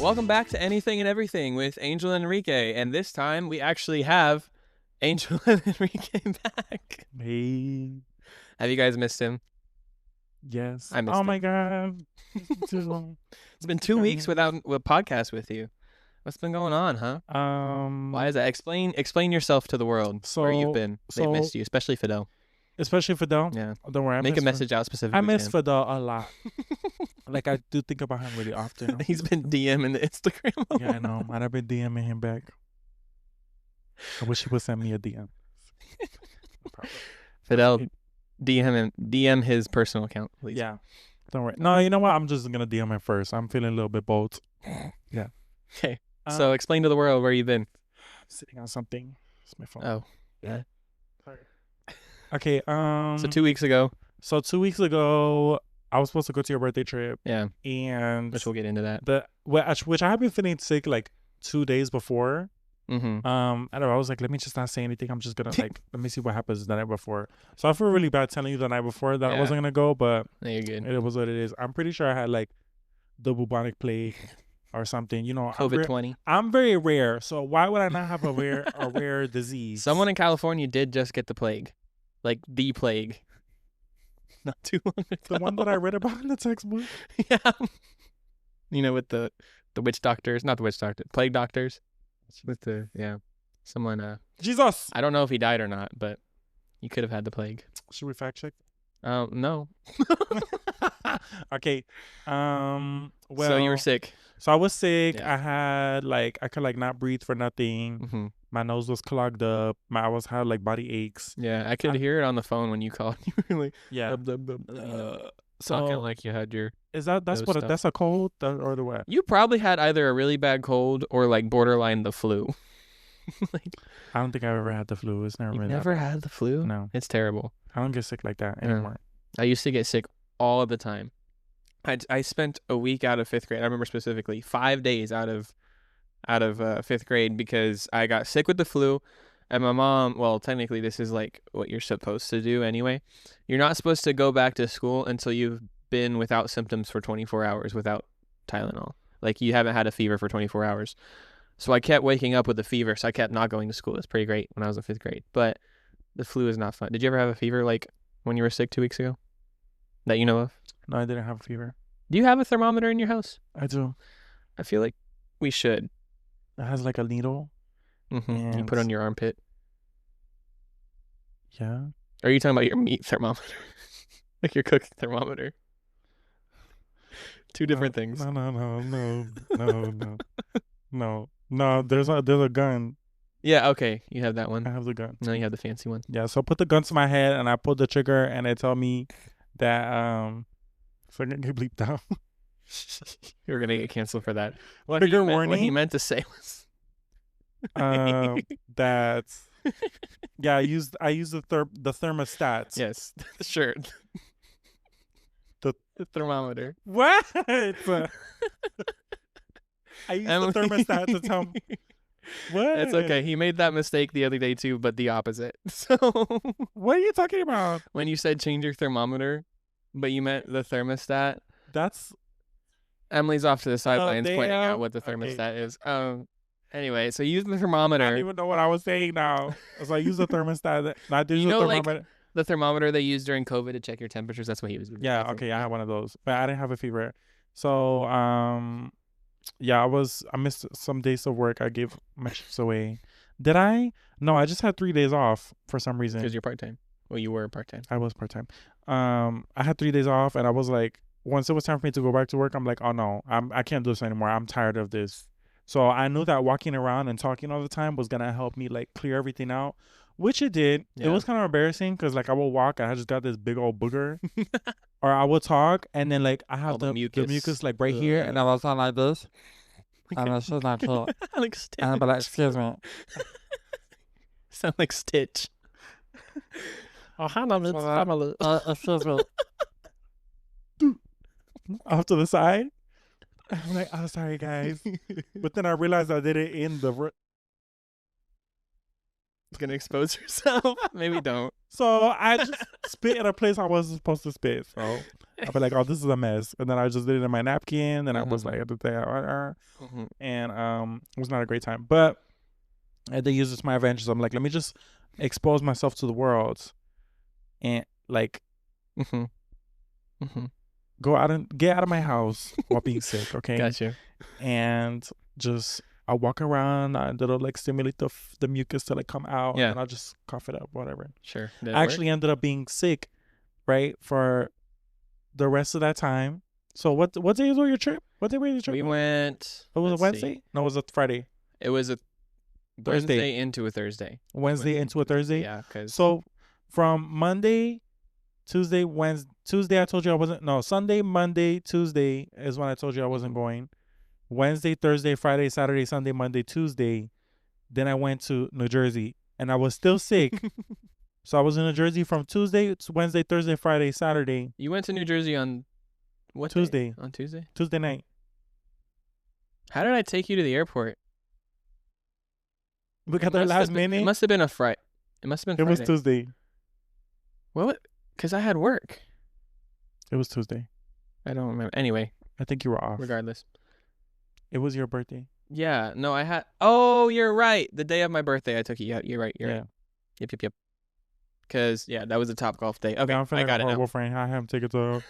Welcome back to Anything and Everything with Angel and Enrique, and this time we actually have Angel and Enrique back. Hey. Have you guys missed him? Yes. I missed him. My God. Too long. It's been 2 weeks without a podcast with you. What's been going on, huh? Why is that? Explain yourself to the world where you've been. They've missed you, especially Fidel. Especially Fidel? Yeah. Don't worry. Make a message out specifically. I miss to him. Fidel a lot. Like, I do think about him really often. He's been DMing the Instagram. Yeah, I know. I've been DMing him back. I wish he would send me a DM. Fidel, DM his personal account, please. Yeah. Don't worry. No, you know what? I'm just going to DM him first. I'm feeling a little bit bold. Yeah. Okay. So explain to the world where you've been. Sitting on something. It's my phone. Oh. Yeah. Sorry. Okay. So 2 weeks ago. So 2 weeks ago, I was supposed to go to your birthday trip. Yeah. And which we'll get into that. Which I have been feeling sick like 2 days before. Mm-hmm. I don't know. I was like, let me just not say anything. I'm just gonna let me see what happens the night before. So I feel really bad telling you the night before that I wasn't gonna go, but no, you're good. It was what it is. I'm pretty sure I had like the bubonic plague or something. You know, COVID-20. I'm very rare, so why would I not have a rare disease? Someone in California did just get the plague, like the plague. Not too long ago. The one that I read about in the textbook. Yeah. You know, with the witch doctors, not the witch doctor, plague doctors. With someone. Jesus. I don't know if he died or not, but he could have had the plague. Should we fact check? No. Okay. Well. So you were sick. So I was sick. Yeah. I had I could not breathe for nothing. Mm-hmm. My nose was clogged up. I had like body aches. Yeah, I could hear it on the phone when you called. You were like, yeah. Talking like you had your. Is that's a cold or the what? You probably had either a really bad cold or like borderline the flu. Like, I don't think I've ever had the flu. It's never been. Never had the flu? No, it's terrible. I don't get sick like that anymore. I used to get sick all the time. I spent a week out of 5th grade. I remember specifically 5 days out of 5th grade because I got sick with the flu. And my mom, well, technically this is like what you're supposed to do anyway. You're not supposed to go back to school until you've been without symptoms for 24 hours without Tylenol. Like you haven't had a fever for 24 hours. So I kept waking up with a fever, so I kept not going to school. It's pretty great when I was in 5th grade. But the flu is not fun. Did you ever have a fever like when you were sick 2 weeks ago? That you know of? No, I didn't have a fever. Do you have a thermometer in your house? I do. I feel like we should. It has like a needle. Mm-hmm. You put it on your armpit. Yeah. Or are you talking about your meat thermometer? Like your cooking thermometer? Two different things. No. There's a gun. Yeah, okay. You have that one. I have the gun. No, you have the fancy one. Yeah, so I put the gun to my head and I pulled the trigger and it told me that so I can get bleeped out. You're gonna get canceled for that. Trigger warning. What he meant to say was that I used the thermostats. Yes, sure. The thermometer. What? I used the thermostat to tell me. What? It's okay. He made that mistake the other day too, but the opposite. So what are you talking about? When you said change your thermometer, but you meant the thermostat. That's Emily's off to the sidelines pointing out what the thermostat is. Anyway, so use the thermometer. I don't even know what I was saying now. So I use the thermostat. Not the thermometer. Like the thermometer they used during COVID to check your temperatures. That's what he was doing. Yeah, okay, I had one of those, but I didn't have a fever. So yeah, I missed some days of work. I gave my shifts away. Did I? No, I just had 3 days off for some reason. Because you're part-time. Well, you were part-time. I was part-time. I had 3 days off, and I was like, once it was time for me to go back to work, I'm like, oh no, I can't do this anymore. I'm tired of this. So I knew that walking around and talking all the time was gonna help me like clear everything out, which it did. Yeah. It was kind of embarrassing because like I would walk and I just got this big old booger, or I would talk and then like I have the mucus like right here, and I was on like this, and it's just not cool. Like Stitch. And I'd be like, excuse me. Sound like Stitch. Oh, hello, excuse me. Off to the side. I'm like, oh, sorry, guys. But then I realized I did it in the... Gonna expose yourself. Maybe don't. So I just spit in a place I wasn't supposed to spit. So I'd be like, oh, this is a mess. And then I just did it in my napkin. And I was like, and it was not a great time. But I did use this to my advantage. I'm like, let me just expose myself to the world and like go out and get out of my house while being sick. Okay. Gotcha. And just I'll walk around and it'll like stimulate the mucus to like come out. Yeah. And I'll just cough it up, whatever. Sure. I actually ended up being sick, right, for the rest of that time. So what days were your trip? What day were your trip? We went. It was a Wednesday? No, it was a Friday. It was a Thursday. Wednesday into a Thursday. Wednesday into a Thursday? Yeah, because so from Monday, Tuesday, Wednesday, Tuesday I told you I wasn't. No, Sunday, Monday, Tuesday is when I told you I wasn't going. Wednesday, Thursday, Friday, Saturday, Sunday, Monday, Tuesday. Then I went to New Jersey and I was still sick. So I was in New Jersey from Tuesday to Wednesday, Thursday, Friday, Saturday. You went to New Jersey on what Tuesday. Day? On Tuesday? Tuesday night. How did I take you to the airport? We got there last minute. It must have been a Friday. It must have been Friday. It was Tuesday. What? Because I had work. It was Tuesday. I don't remember. Anyway. I think you were off. Regardless. It was your birthday. Yeah. No, I had. Oh, you're right. The day of my birthday, I took you. Yeah, you're right. You're right. Yep. Because, yeah, that was a top golf day. Okay, I got it now. Friend. I have tickets to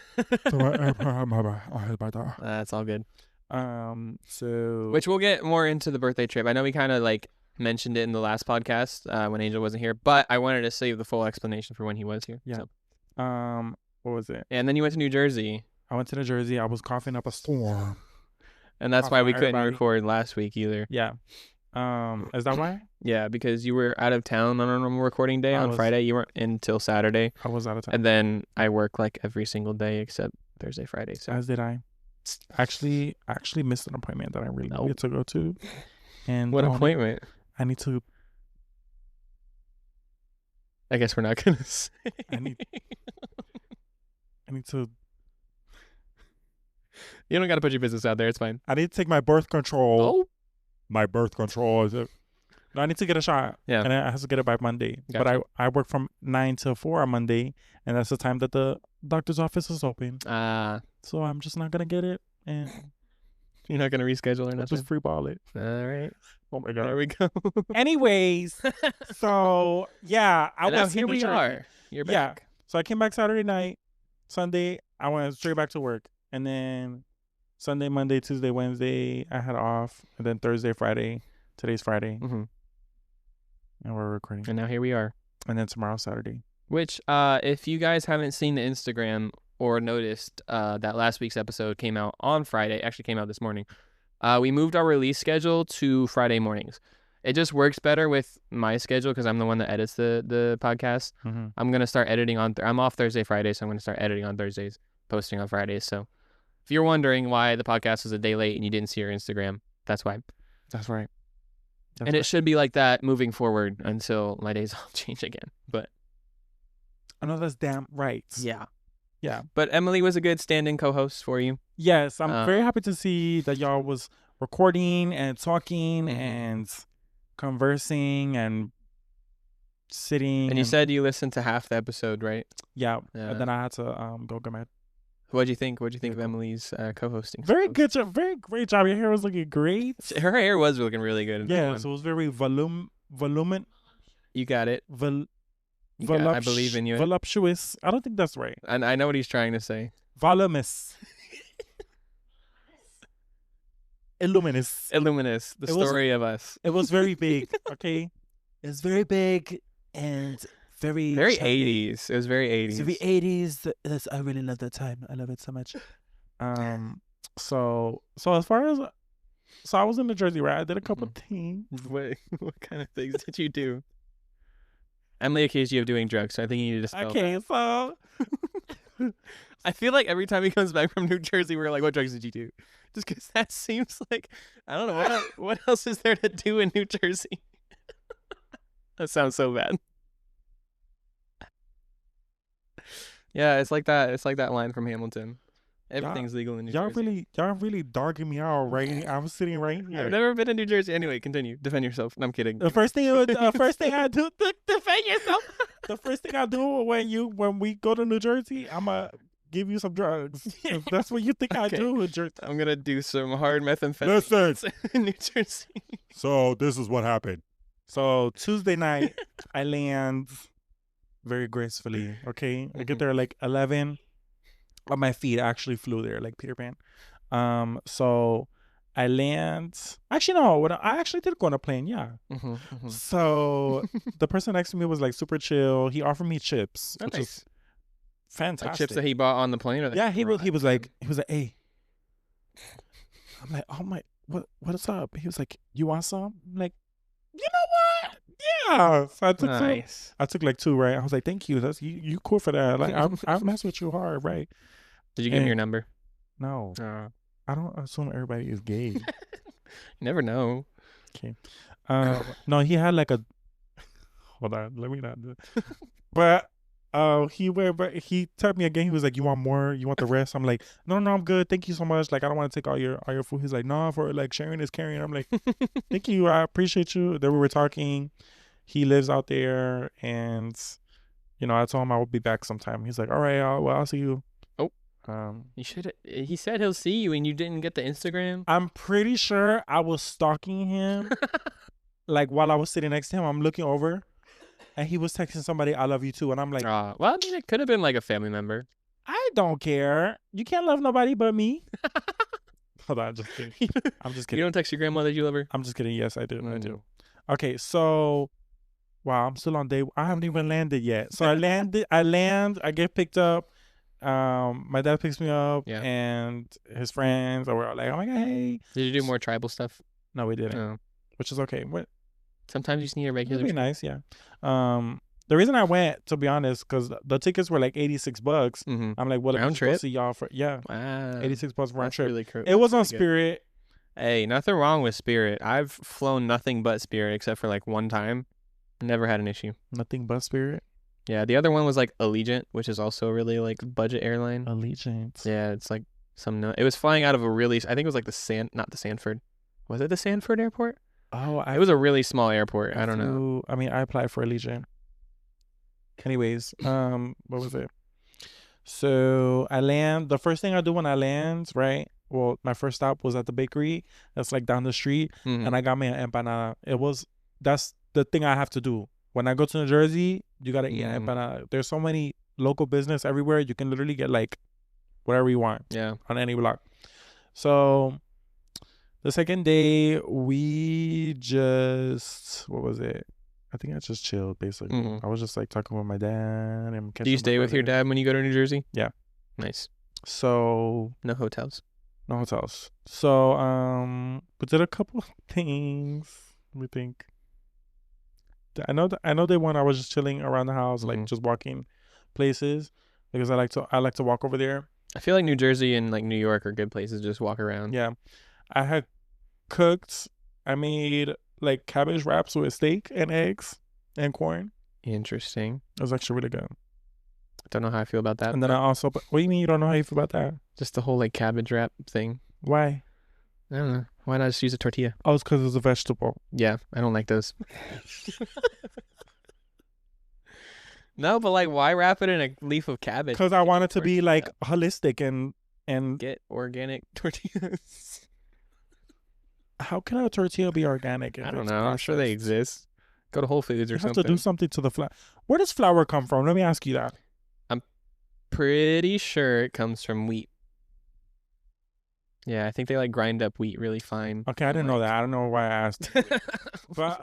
my airport. That's all good. So which we'll get more into the birthday trip. I know we kind of like mentioned it in the last podcast when Angel wasn't here, but I wanted to save the full explanation for when he was here. Yeah. So. What was it? And then you went to New Jersey. I went to New Jersey. I was coughing up a storm. And that's why we couldn't record last week either. Yeah. Is that why? Yeah, because you were out of town on a normal recording day on Friday. You weren't in until Saturday. I was out of town. And then I work like every single day except Thursday, Friday. So. As did I. Actually missed an appointment that I really needed to go to. And what appointment? I need to. I guess we're not gonna say. I need to. You don't got to put your business out there. It's fine. I need to take my birth control. Oh. My birth control. I need to get a shot. Yeah. And I have to get it by Monday. Gotcha. But I work from 9 to 4 on Monday. And that's the time that the doctor's office is open. So I'm just not going to get it. And you're not going to reschedule or nothing? Just free ball it. All right. Oh, my God. There we go. Anyways. So, yeah. Here we are. You're back. Yeah. So I came back Saturday night. Sunday, I went straight back to work. And then Sunday, Monday, Tuesday, Wednesday, I had off. And then Thursday, Friday. Today's Friday. Mm-hmm. And we're recording. And now here we are. And then tomorrow, Saturday. Which, if you guys haven't seen the Instagram or noticed that last week's episode came out on Friday, actually came out this morning, we moved our release schedule to Friday mornings. It just works better with my schedule because I'm the one that edits the podcast. Mm-hmm. I'm going to start editing on... I'm off Thursday, Friday, so I'm going to start editing on Thursdays, posting on Fridays. So if you're wondering why the podcast was a day late and you didn't see our Instagram, that's why. That's right. And it should be like that moving forward until my days all change again. But I know that's damn right. Yeah. Yeah. But Emily was a good stand-in co-host for you. Yes. I'm very happy to see that y'all was recording and talking and conversing and sitting. And you said you listened to half the episode, right? Yeah. And then I had to go get my... What'd you think? What'd you think of Emily's co-hosting? Very good job. Very great job. Your hair was looking great. Her hair was looking really good. Yeah, so it was very volumen. You got it. I believe in you. Voluptuous. I don't think that's right. And I know what he's trying to say. Voluminous. Illuminous. The story of us. It was very big, okay? It's very big and very 80s. It was very 80s. Very 80s. I really love that time. I love it so much. So as far as I was in New Jersey, right? I did a couple things. What kind of things did you do? Emily accused you of doing drugs, so I think you need to spell that. So I feel like every time he comes back from New Jersey, we're like, what drugs did you do? Just because that seems like, I don't know, what else is there to do in New Jersey? That sounds so bad. Yeah, it's like that line from Hamilton. Everything's legal in New Y'all Jersey. really dogging me out, right? I'm sitting right here. I've never been to New Jersey. Anyway, continue. Defend yourself. No, I'm kidding. The first thing I do to defend yourself. The first thing I do when we go to New Jersey, I'ma give you some drugs. That's what you think I do in Jersey. I'm gonna do some hard methamphetamine in New Jersey. So this is what happened. So Tuesday night, I land very gracefully. Okay, I get there like 11. On my feet, I actually flew there like Peter Pan. So I land. Actually, no. I actually did go on a plane. Yeah. So the person next to me was like super chill. He offered me chips, which is fantastic. Like chips that he bought on the plane, or yeah, he was like, hey. I'm like, oh my, what's up? He was like, you want some? I'm like, you know what? Yeah. So I took I took like 2, right? I was like, thank you. That's you cool for that. Like I mess with you hard, right? Did you give me your number? No. I don't assume everybody is gay. You never know. Okay. No, he had like a hold on, let me not do it. But he tapped me again. He was like, you want more? You want the rest? I'm like, no, I'm good. Thank you so much. Like, I don't want to take all your food. He's like, no, for like sharing is caring. I'm like, thank you. I appreciate you. Then we were talking. He lives out there, and I told him I will be back sometime. He's like, all right, I'll see you. You should. He said he'll see you, and you didn't get the Instagram. I'm pretty sure I was stalking him. Like while I was sitting next to him, I'm looking over, and he was texting somebody, "I love you too," and I'm like, well, I mean, it could have been like a family member. I don't care. You can't love nobody but me. Hold on, just kidding. I'm just kidding. You don't text your grandmother that you love her? I'm just kidding. Yes, I do. I do. Okay, so wow, I'm still on day. I haven't even landed yet. So I landed. I get picked up. My dad picks me up, and his friends were all like, "Oh my god, hey!" Did you do more tribal stuff? No, we didn't. Which is okay. What? Sometimes you just need a regular. It'd be nice, yeah. The reason I went, to be honest, because the tickets were like $86. I'm like, what? Round trip? See y'all for wow, $86 round trip. Really cool. It was on Spirit. Hey, nothing wrong with Spirit. I've flown nothing but Spirit except for like one time. Never had an issue. Nothing but Spirit. Yeah, the other one was like Allegiant, which is also a really like budget airline. Allegiant. Yeah, it's like it was flying out of I think it was like not the Sanford. Was it the Sanford airport? Oh, it was a really small airport. I don't know. I mean, I applied for Allegiant. Anyways, what was it? So I land. The first thing I do when I land, right? Well, my first stop was at the bakery. That's like down the street, and I got me an empanada. That's the thing I have to do. When I go to New Jersey, you gotta eat an empanada. There's so many local business everywhere. You can literally get like whatever you want. Yeah. On any block. So the second day, we just what was it? I think I just chilled basically. I was just like talking with my dad and. Do you stay with your dad when you go to New Jersey? Yeah. Nice. So no hotels. No hotels. So we did a couple of things. Let me think. I know they went. I was just chilling around the house, like just walking places because I like to walk over there. I feel like New Jersey and like New York are good places to just walk around. Yeah, I had cooked. I made like cabbage wraps with steak and eggs and corn. Interesting. It was actually really good. I don't know how I feel about that. And then I also. What do you mean you don't know how you feel about that? Just the whole like cabbage wrap thing. Why? I don't know. Why not just use a tortilla? Oh, it's because it's a vegetable. Yeah, I don't like those. No, but like, why wrap it in a leaf of cabbage? Because I want it to be like holistic and get organic tortillas. How can a tortilla be organic? I don't know. I'm sure they exist. Go to Whole Foods or something. You have to do something to the flour. Where does flour come from? Let me ask you that. I'm pretty sure it comes from wheat. Yeah, I think they like grind up wheat really fine. Okay, I didn't know that. I don't know why I asked. But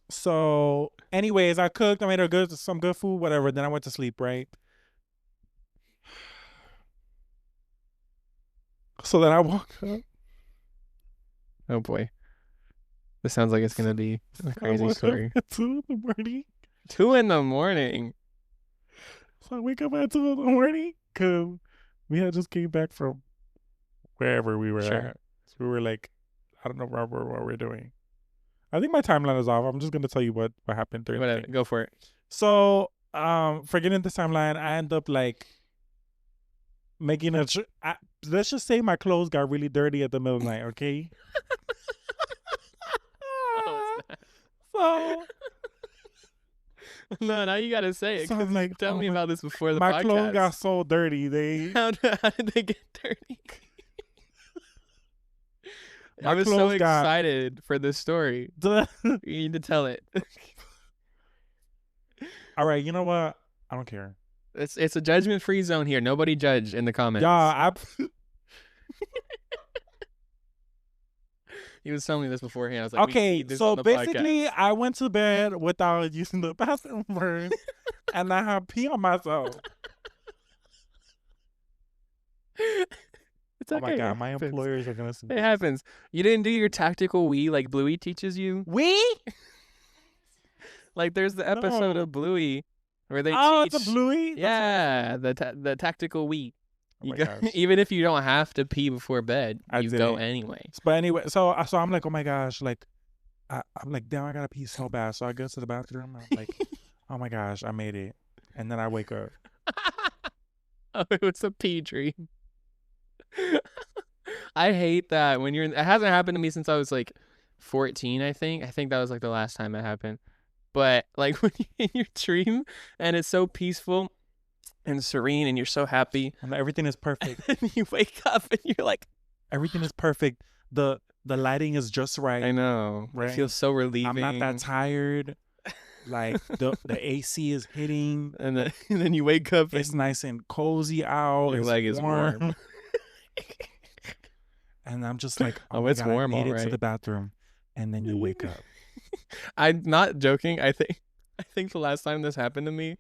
so anyways, I cooked. I made some good food, whatever. Then I went to sleep, right? So then I woke up. Oh boy, this sounds like it's gonna be a crazy story. At 2 a.m. 2 a.m. So I wake up at 2 a.m. because we had just came back from wherever we were at. So we were like, I don't know what we're doing. I think my timeline is off. I'm just gonna tell you what happened during the day. Go for it. So, forgetting this timeline, I end up like making let's just say my clothes got really dirty at the middle of the night, okay? So no, now you gotta say it. So I'm like, tell me about this before the my podcast. clothes got so dirty. How did they get dirty? I was so clothes got- excited for this story. You need to tell it. All right, you know what? I don't care. It's a judgment-free zone here. Nobody judge in the comments. Yeah, He was telling me this beforehand. I was like, okay, so basically, I went to bed without using the bathroom first, and I had pee on myself. It's okay. Oh my god, my employers are gonna see. It happens. You didn't do your tactical wee like Bluey teaches you? Wee? Like there's the episode of Bluey where they teach. It's a Bluey? Yeah, the tactical wee. Oh Even if you don't have to pee before bed, you go anyway. But anyway, so I'm like, oh my gosh, like, I'm like, damn, I gotta pee so bad. So I go to the bathroom. I'm like, oh my gosh, I made it. And then I wake up. Oh, it was a pee dream. I hate that when it hasn't happened to me since I was like 14, I think. I think that was like the last time it happened. But like when you're in your dream and it's so peaceful and serene and you're so happy and everything is perfect. And you wake up and you're like, everything is perfect. The lighting is just right. I know. Right? It feels so relieving. I'm not that tired. Like the AC is hitting, and then you wake up. It's nice and cozy out. Your leg is warm. And I'm just like, oh it's God, warm. I made it to the bathroom, and then you wake up. I'm not joking. I think the last time this happened to me,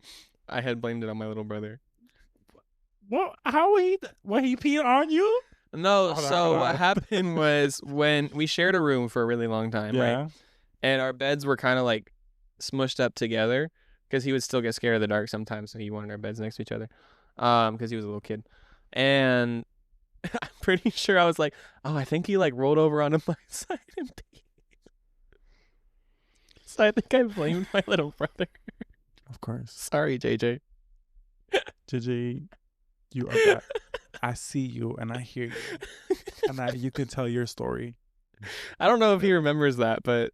I had blamed it on my little brother. Well, how he peed on you? No, so what happened was when we shared a room for a really long time, right? And our beds were kind of like smushed up together because he would still get scared of the dark sometimes, so he wanted our beds next to each other because he was a little kid. And I'm pretty sure I was like, oh, I think he like rolled over onto my side and peed. So I think I blamed my little brother. Of course. Sorry, JJ. JJ, you are bad. I see you and I hear you. And you can tell your story. I don't know if he remembers that, but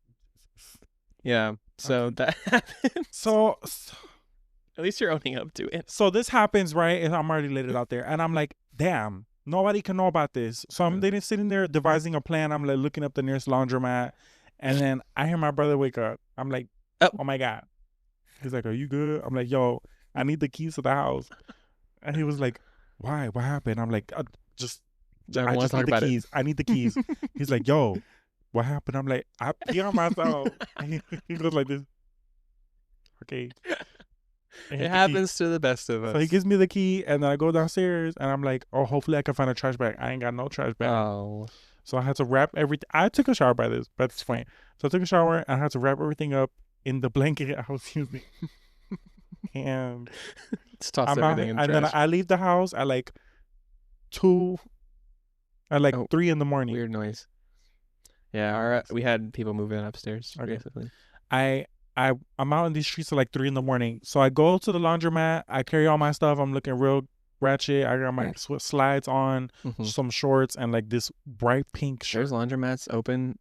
yeah. So that happened. So at least you're owning up to it. So this happens, right? And I'm already laid it out there. And I'm like, damn, nobody can know about this. So I'm sitting there devising a plan. I'm like looking up the nearest laundromat. And then I hear my brother wake up. I'm like, oh my God. He's like, are you good? I'm like, yo, I need the keys to the house. And he was like, why? What happened? I'm like, I just need the keys. I need the keys. He's like, yo, what happened? I'm like, I pee on myself. He goes like this. Okay. It happens to the best of us. So he gives me the key, and then I go downstairs, and I'm like, oh, hopefully I can find a trash bag. I ain't got no trash bag. Oh. So I had to wrap everything. I took a shower by this, but it's fine. So I took a shower, and I had to wrap everything up in the blanket I was using. And just toss everything in the trash. And then I leave the house at like 3 in the morning. Weird noise. Yeah, we had people moving upstairs. Basically, I'm out in these streets at like 3 in the morning. So I go to the laundromat. I carry all my stuff. I'm looking real ratchet. I got my slides on, some shorts, and like this bright pink shirt. There's laundromats open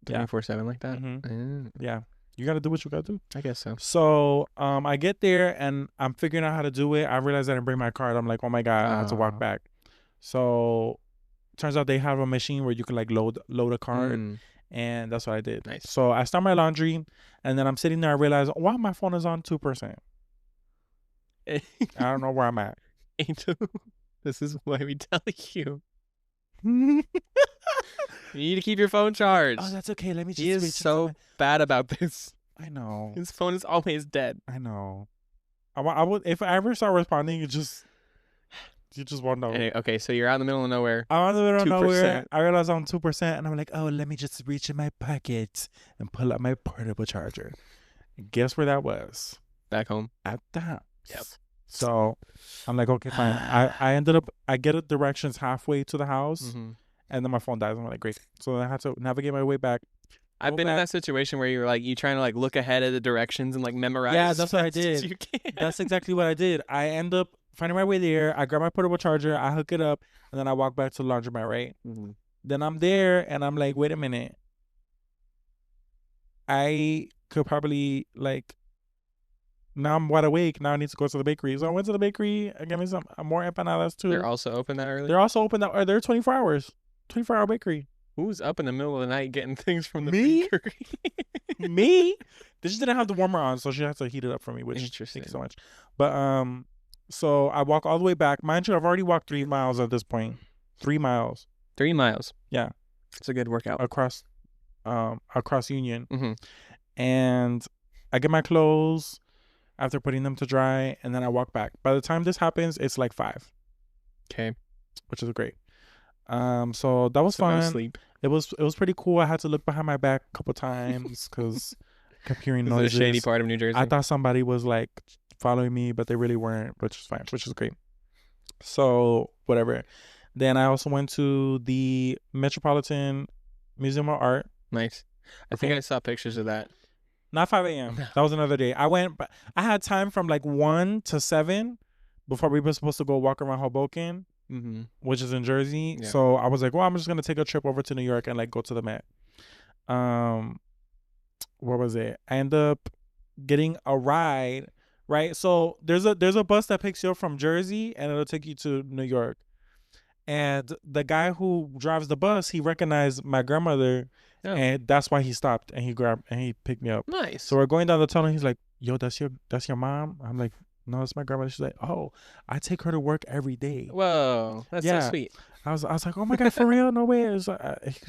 24/7 like that. Mm-hmm. Yeah. You got to do what you got to do. I guess so. So I get there, and I'm figuring out how to do it. I realized I didn't bring my card. I'm like, oh, my God, I have to walk back. So turns out they have a machine where you can like load a card. And that's what I did. Nice. So I start my laundry, and then I'm sitting there. I realize, wow, my phone is on 2%. I don't know where I'm at. Angel, this is why we tell you. You need to keep your phone charged. Oh, that's okay. Let me just. He is so bad about this. I know. His phone is always dead. I know. I would if I ever start responding, you just won't know. Okay, so you're out in the middle of nowhere. I'm out in the middle of nowhere. I realize I'm 2%, and I'm like, oh, let me just reach in my pocket and pull out my portable charger. And guess where that was? Back home. At the house. Yep. So I'm like, okay, fine. I get directions halfway to the house, and then my phone dies. I'm like, great. So I had to navigate my way back. I've been in that situation where you're like, you trying to like look ahead at the directions and like memorize. Yeah, that's what I did. That's exactly what I did. I end up finding my way there. I grab my portable charger. I hook it up, and then I walk back to the laundromat. Right. Mm-hmm. Then I'm there, and I'm like, wait a minute. I could probably like. Now I'm wide awake. Now I need to go to the bakery. So I went to the bakery. I got me some more empanadas too. They're also open that early? They're also open that. They're 24 hours. 24-hour bakery. Who's up in the middle of the night getting things from the Me? bakery? Me? They just didn't have the warmer on, so she had to heat it up for me, which Interesting. thank you so much. But so I walk all the way back. Mind you, I've already walked 3 miles at this point. 3 miles. 3 miles. Yeah. It's a good workout. Across Union. Mm-hmm. And I get my clothes after putting them to dry, and then I walk back. By the time this happens, it's like 5. Okay. Which is great. So that was So no fun. sleep. It was pretty cool. I had to look behind my back a couple times because I kept hearing noises. Is it a shady part of New Jersey? I thought somebody was like following me, but they really weren't, which is fine, which is great. So whatever. Then I also went to the Metropolitan Museum of Art. Nice. I think I saw pictures of that. Not 5 a.m. That was another day. I went, but I had time from like 1 to 7 before we were supposed to go walk around Hoboken. Mm-hmm. Which is in Jersey. Yeah. So I was like, well, I'm just gonna take a trip over to New York and like go to the Met. What was it? I end up getting a ride, right? So there's a bus that picks you up from Jersey and it'll take you to New York. And the guy who drives the bus, he recognized my grandmother, and that's why he stopped and he picked me up. Nice. So we're going down the tunnel. He's like, "Yo, that's your mom?" I'm like, "No, it's my grandmother." She's like, "Oh, I take her to work every day." Whoa, that's so sweet. I was like, "Oh my God, for real? No way." It was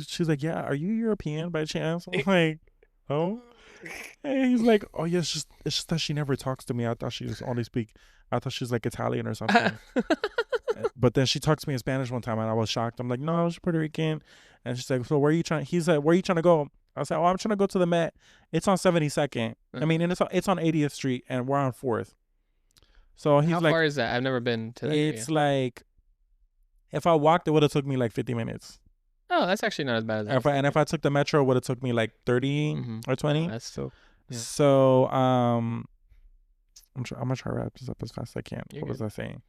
she's like, "Yeah, are you European by chance?" I'm like, "Oh." And he's like, "Oh yeah, it's just that she never talks to me. I thought she was like Italian or something." But then she talked to me in Spanish one time and I was shocked. I'm like, "No, she's Puerto Rican." And she's like, "So where are you trying?" He's like, "Where are you trying to go?" I was like, "Oh, I'm trying to go to the Met. It's on 72nd. I mean, and it's on 80th Street and we're on 4th." So he's How like, far is that? I've never been to that it's area. like, if I walked, it would have took me like 50 minutes. Oh, that's actually not as bad as that. And if I took the metro, it would have took me like 30 or 20. That's still. Yeah. So I'm gonna try to wrap this up as fast as I can. You're What was good. I saying?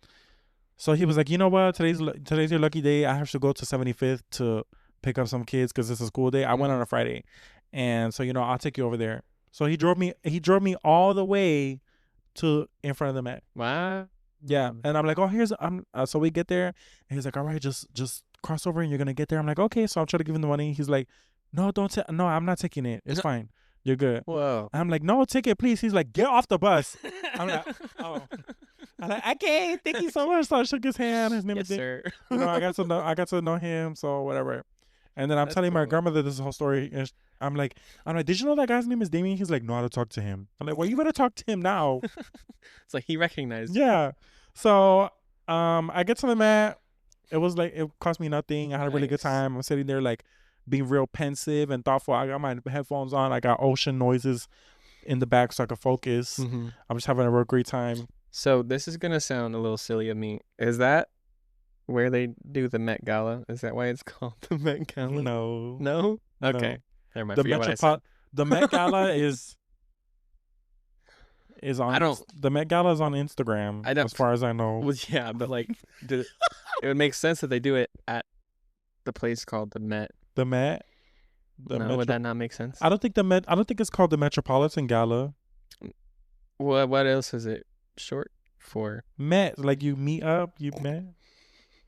So he was like, "You know what? Today's your lucky day. I have to go to 75th to pick up some kids because it's a school day." I went on a Friday, and so I'll take you over there. So he drove me all the way to in front of the Met. Wow. Yeah, and I'm like, "Oh, so we get there, and he's like, "All right, just cross over and you're gonna get there." I'm like, "Okay." So I'm trying to give him the money. He's like, "No, no, I'm not taking it. It's fine. You're good." Whoa. I'm like, "No, take it, please." He's like, "Get off the bus." I'm like, "Oh." I'm like, "Okay, thank you so much." So I shook his hand. His name Yes, is sir. I got to know him. So whatever. And then I'm That's telling my cool. grandmother this whole story. And I'm like, "Did you know that guy's name is Damien?" He's like, "No, how to talk to him." I'm like, "Well, you better talk to him now." It's like he recognized. Yeah. So I get to the Met. It was like, it cost me nothing. I had a really good Nice. time. I'm sitting there like being real pensive and thoughtful. I got my headphones on. I got ocean noises in the back so I could focus. Mm-hmm. I'm just having a real great time. So this is gonna sound a little silly of me. Is that where they do the Met Gala? Is that why it's called the Met Gala? No. No? No. Okay. Never mind. Forget what I said. The Met Gala is on. I don't. The Met Gala is on Instagram. I don't- as far as I know. Well, yeah, but like, it would make sense that they do it at the place called the Met. The Met. Would that not make sense? I don't think it's called the Metropolitan Gala. What else is it short for? Met, like you meet up, you met.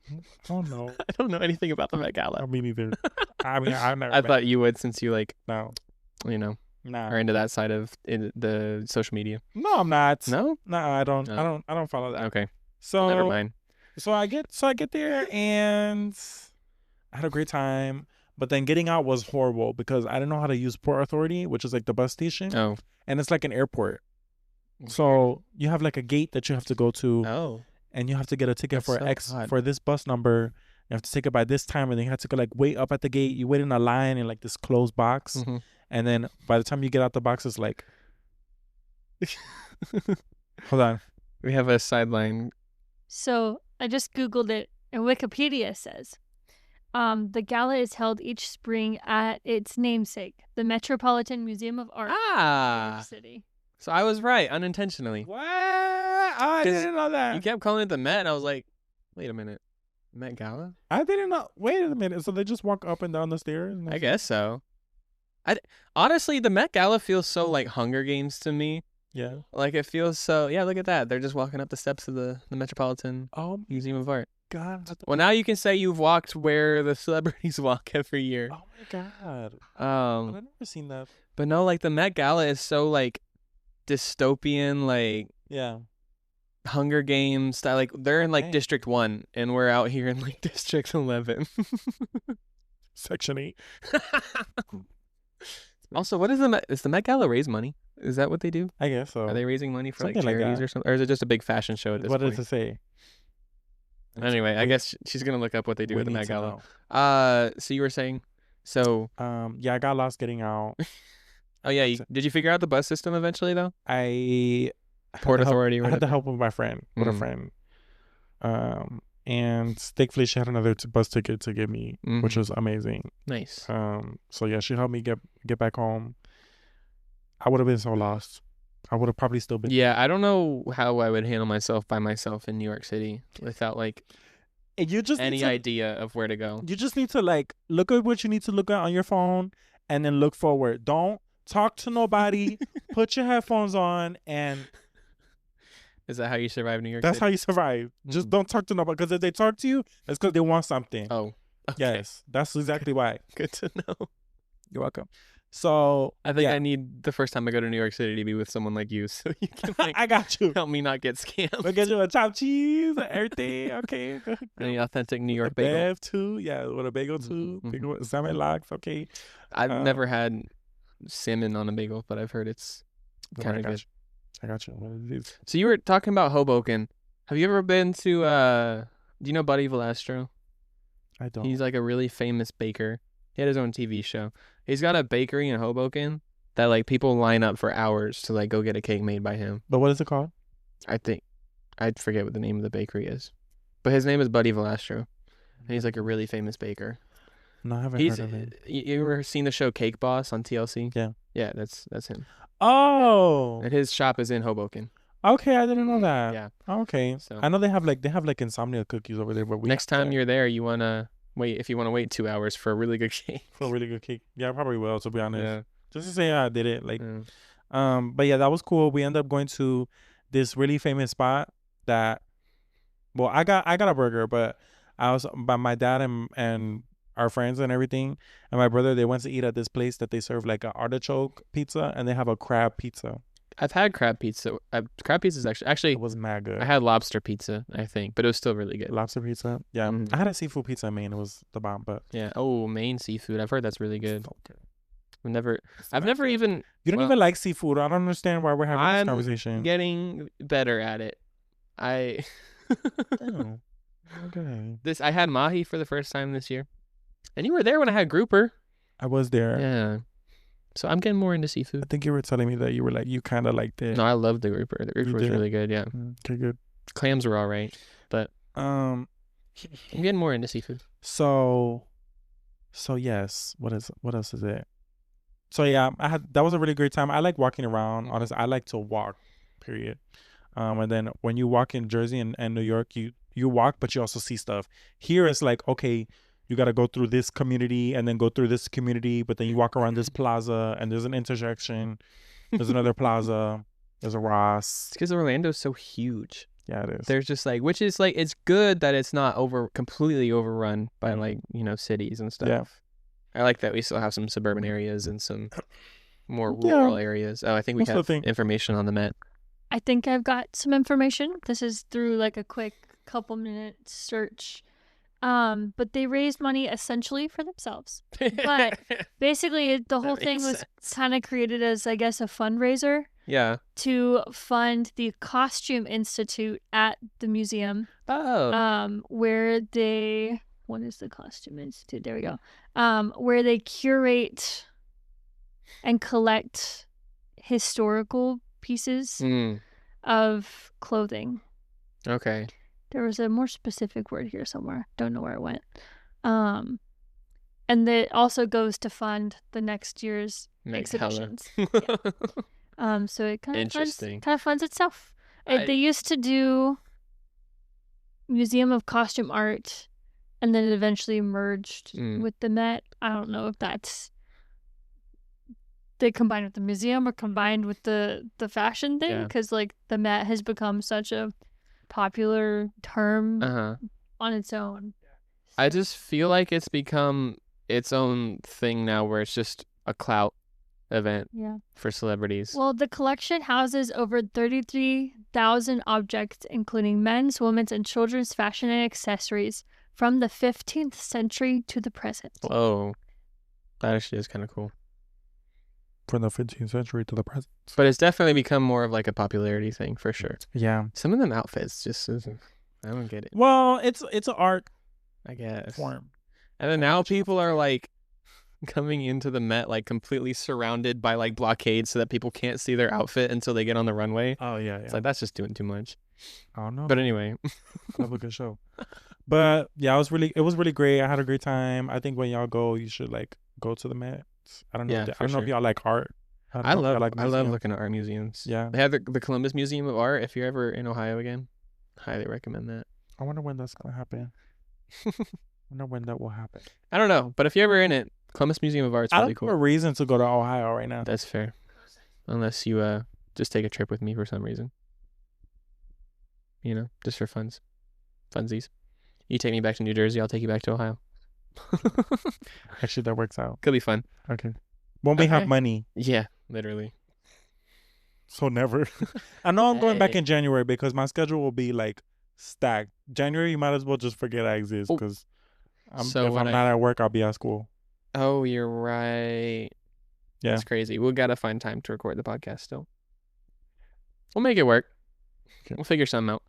I don't know. I don't know anything about the Met Gala. Me neither. I mean, I've never. I thought you would, since you like, No. Nah. are into that side of the social media. No, I'm not. No? No, I don't. No. I don't follow that. Okay. So Never mind. So I get there and I had a great time. But then getting out was horrible because I didn't know how to use Port Authority, which is like the bus station. Oh. And it's like an airport. So you have like a gate that you have to go to. Oh. And you have to get a ticket That's so odd. for this bus number. You have to take it by this time, and then you have to go like wait up at the gate. You wait in a line in like this closed box, Mm-hmm. and then by the time you get out the box, it's like, hold on. We have a sideline. So I just Googled it, and Wikipedia says, the gala is held each spring at its namesake, the Metropolitan Museum of Art in New York City. So I was right unintentionally. What? I didn't know that. You kept calling it the Met, and I was like, wait a minute, Met Gala? I didn't know. Wait a minute. So they just walk up and down the stairs? I guess so. Honestly, the Met Gala feels so like Hunger Games to me. Yeah. Like it feels so. Yeah, look at that. They're just walking up the steps of the Metropolitan Museum of Art. God. Well, now you can say you've walked where the celebrities walk every year. Oh my God. I've never seen that. But no, like the Met Gala is so like dystopian, like Yeah. Hunger Games style. Like they're in like Dang. District 1 and we're out here in like District 11. Section 8. Also, what is the Met Gala raise money? Is that what they do? I guess so. Are they raising money for like Something like charities that. or something? Or is it just a big fashion show at this What point? does it say? Anyway, I guess she's gonna look up what they do We at the need Met to Gala. know. So you were saying, so Yeah, I got lost getting out. oh yeah, did you figure out the bus system eventually though? I Port had to help- Authority or I had to whatever? help with my friend, with a Mm. friend. And thankfully she had another bus ticket to give me, which Mhm. was amazing. Nice. So yeah, she helped me get back home. I would have been so lost. I would have probably still been. Yeah, I don't know how I would handle myself by myself in New York City without like And you just any need to, idea of where to go. you just need to like look at what you need to look at on your phone, and then look forward. Don't talk to nobody. Put your headphones on, and Is that how you survive New York that's City? how you survive. Just don't talk to nobody, because if they talk to you, it's because they want something. Oh, okay. Yes, that's exactly why. Good to know. You're welcome. So I think yeah. I need the first time I go to New York City to be with someone like you, so you can like I got you. help me not get scammed. We'll get you a chopped cheese and everything. Okay. Good. Any authentic New York A bagel. Bev too. Yeah, with a bagel too. Mhm. Bagel with salmon lox. Okay. I've never had salmon on a bagel, but I've heard it's Oh, kind I of got good. you. I got you. What it is? So you were talking about Hoboken. Have you ever been to do you know Buddy Valastro? I don't. He's like a really famous baker. He had his own TV show. He's got a bakery in Hoboken that like people line up for hours to like go get a cake made by him. But what is it called? I forget what the name of the bakery is. But his name is Buddy Valastro. And he's like a really famous baker. No, I haven't He's heard of it. you ever seen the show Cake Boss on TLC? Yeah. Yeah, that's him. Oh. And his shop is in Hoboken. Okay, I didn't know that. Yeah. Okay. So I know they have like insomnia cookies over there, but we next have time to- you're there, you wanna wait. If you want to wait 2 hours for a really good cake. for a really good cake. Yeah, I probably will, to be honest. Yeah. Just to say I did it. Like Yeah. but yeah, that was cool. We ended up going to this really famous spot that, well, I got a burger, but I was by my dad and our friends and everything, and my brother, they went to eat at this place that they serve like an artichoke pizza, and they have a crab pizza. I've had crab pizza. Crab pizza is actually It was mad good. I had lobster pizza, I think, but it was still really good. Lobster pizza. Yeah, Mhm. I had a seafood pizza in Maine. It was the bomb, but Yeah. Oh, Maine seafood. I've heard that's really good. so good. I've never even You don't well, even like seafood. I don't understand why we're having I'm this conversation. getting better at it. I Oh, okay. I had mahi for the first time this year, and you were there when I had grouper. I was there. Yeah. So I'm getting more into I seafood. think you were telling me that you were like, you kind of liked it. No, I love the grouper. The grouper was did? really good. Yeah. Okay, good. Clams were all right. Um, I'm getting more into seafood. so yes. What else is it? So yeah, that was a really great time. I like walking around. Honestly, I like to walk. Period. And then when you walk in Jersey and New York, you walk, but you also see stuff. Here it's like, okay, you got to go through this community and then go through this community, but then you walk around this plaza and there's an intersection. There's another plaza. There's a Ross. It's because Orlando's so huge. Yeah, it is. There's just like, which is like, it's good that it's not completely overrun by like, cities and stuff. Yeah. I like that we still have some suburban areas and some more Yeah. rural areas. Oh, I think we Most of the have thing- information on the Met. I think I've got some information. This is through like a quick couple minute search. But they raised money essentially for themselves. But basically, the whole That thing makes was sense. kind of created as, I guess, a fundraiser Yeah. to fund the Costume Institute at the museum. Oh. Where they, what is the Costume Institute? There we go. Where they curate and collect historical pieces Hmm. of clothing. Okay. There was a more specific word here somewhere. Don't know where it went. And it also goes to fund the next year's Make hella. exhibitions. Yeah. So it kind Interesting. of funds itself. I- They used to do Museum of Costume Art, and then it eventually merged with the Met. I don't know if that's they combined with the museum or combined with the fashion thing, because like the Met has become such a popular term on its own. I just feel like it's become its own thing now, where it's just a clout event for celebrities. Well, the collection houses over 33,000 objects, including men's, women's, and children's fashion and accessories from the 15th century to the present. Whoa. That actually is kind of cool. From the 15th century to the present. But it's definitely become more of like a popularity thing for sure. Yeah. Some of them outfits just I don't get it. Well, it's an art, I guess. form. And then now people are like coming into the Met like completely surrounded by like blockades so that people can't see their outfit until they get on the runway. Oh yeah. It's like that's just doing too much. I don't know. But anyway, Love a good show. But yeah, it was really great. I had a great time. I think when y'all go, you should like go to the Met. I don't know. Yeah, I don't know if y'all like art. I love museums. looking at art museums. Yeah. They have the Columbus Museum of Art. If you're ever in Ohio again, highly recommend that. I wonder when that's gonna happen. I wonder when that will happen. I don't know, but if you're ever in it, Columbus Museum of Art's I really don't cool. have a reason to go to Ohio right now. That's fair. Unless you just take a trip with me for some reason. You know, just for funsies. You take me back to New Jersey, I'll take you back to Ohio. Actually, that works out. Could be fun. Okay. When we have money. Yeah, literally. So never. I know I'm going back in January because my schedule will be like stacked. January, you might as well just forget I exist because if I'm not at work, I'll be at school. Oh, you're right. Yeah. That's crazy. We've got to find time to record the podcast still. We'll make it work. Okay. We'll figure something out.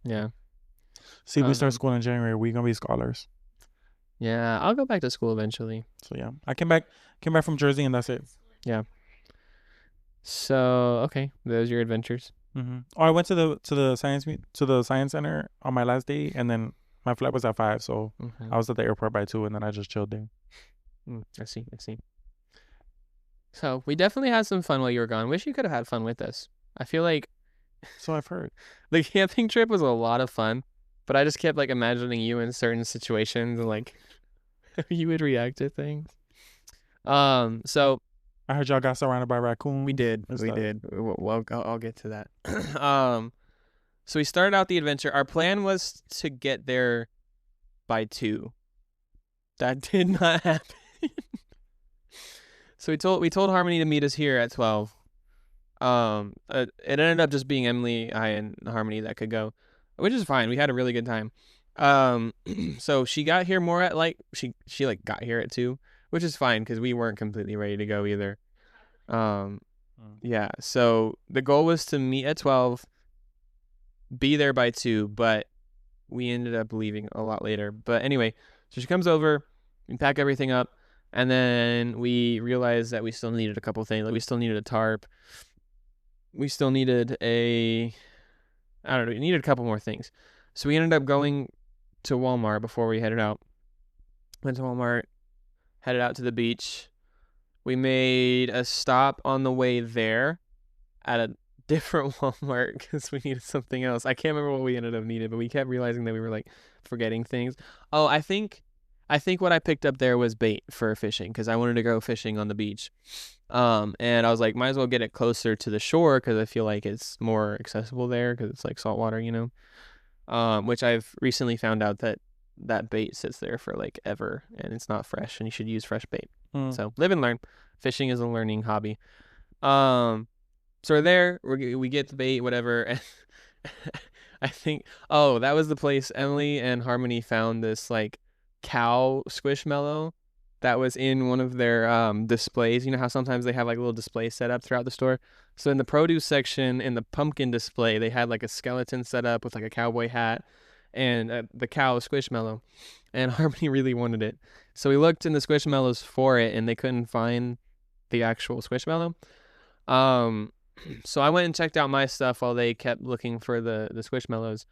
Yeah. See, we start school in January. We're going to be scholars. Yeah, I'll go back to school eventually. So, yeah. I came back from Jersey and that's it. Yeah. So, okay. Those are your adventures. Mm-hmm. Oh, I went to the science center on my last day, and then my flight was at 5, so I was at the airport by 2, and then I just chilled there. I see. So we definitely had some fun while you were gone. Wish you could have had fun with us. I feel like. So I've heard. The camping trip was a lot of fun, but I just kept like imagining you in certain situations and like you would react to things. So. I heard y'all got surrounded by raccoons. We did. Well, I'll get to that. So we started out the adventure. Our plan was to get there by 2. That did not happen. So we told Harmony to meet us here at 12. It ended up just being Emily, I, and Harmony that could go, which is fine. We had a really good time. So she got here more at like she like got here at 2. Which is fine because we weren't completely ready to go either. Yeah. So the goal was to meet at 12, be there by 2, but we ended up leaving a lot later. But anyway, so she comes over, we pack everything up, and then we realized that we still needed a couple things. Like we still needed a tarp. We still needed we needed a couple more things. So we ended up going to Walmart before we headed out. Went to Walmart. Headed out to the beach. We made a stop on the way there at a different Walmart because we needed something else. I can't remember what we ended up needing, but we kept realizing that we were like forgetting things. Oh, I think what I picked up there was bait for fishing because I wanted to go fishing on the beach. And I was like, might as well get it closer to the shore because I feel like it's more accessible there because it's like saltwater, you know. Which I've recently found out that bait sits there for like ever and it's not fresh and you should use fresh bait. So live and learn. Fishing is a learning hobby. So we're there, we get the bait, whatever. And I think, that was the place Emily and Harmony found this like cow squishmallow that was in one of their displays. You know how sometimes they have like a little display set up throughout the store? So in the produce section, in the pumpkin display, they had like a skeleton set up with like a cowboy hat and the cow squishmallow, and Harmony really wanted it. So we looked in the squishmallows for it, and they couldn't find the actual squishmallow. So I went and checked out my stuff while they kept looking for the squishmallows.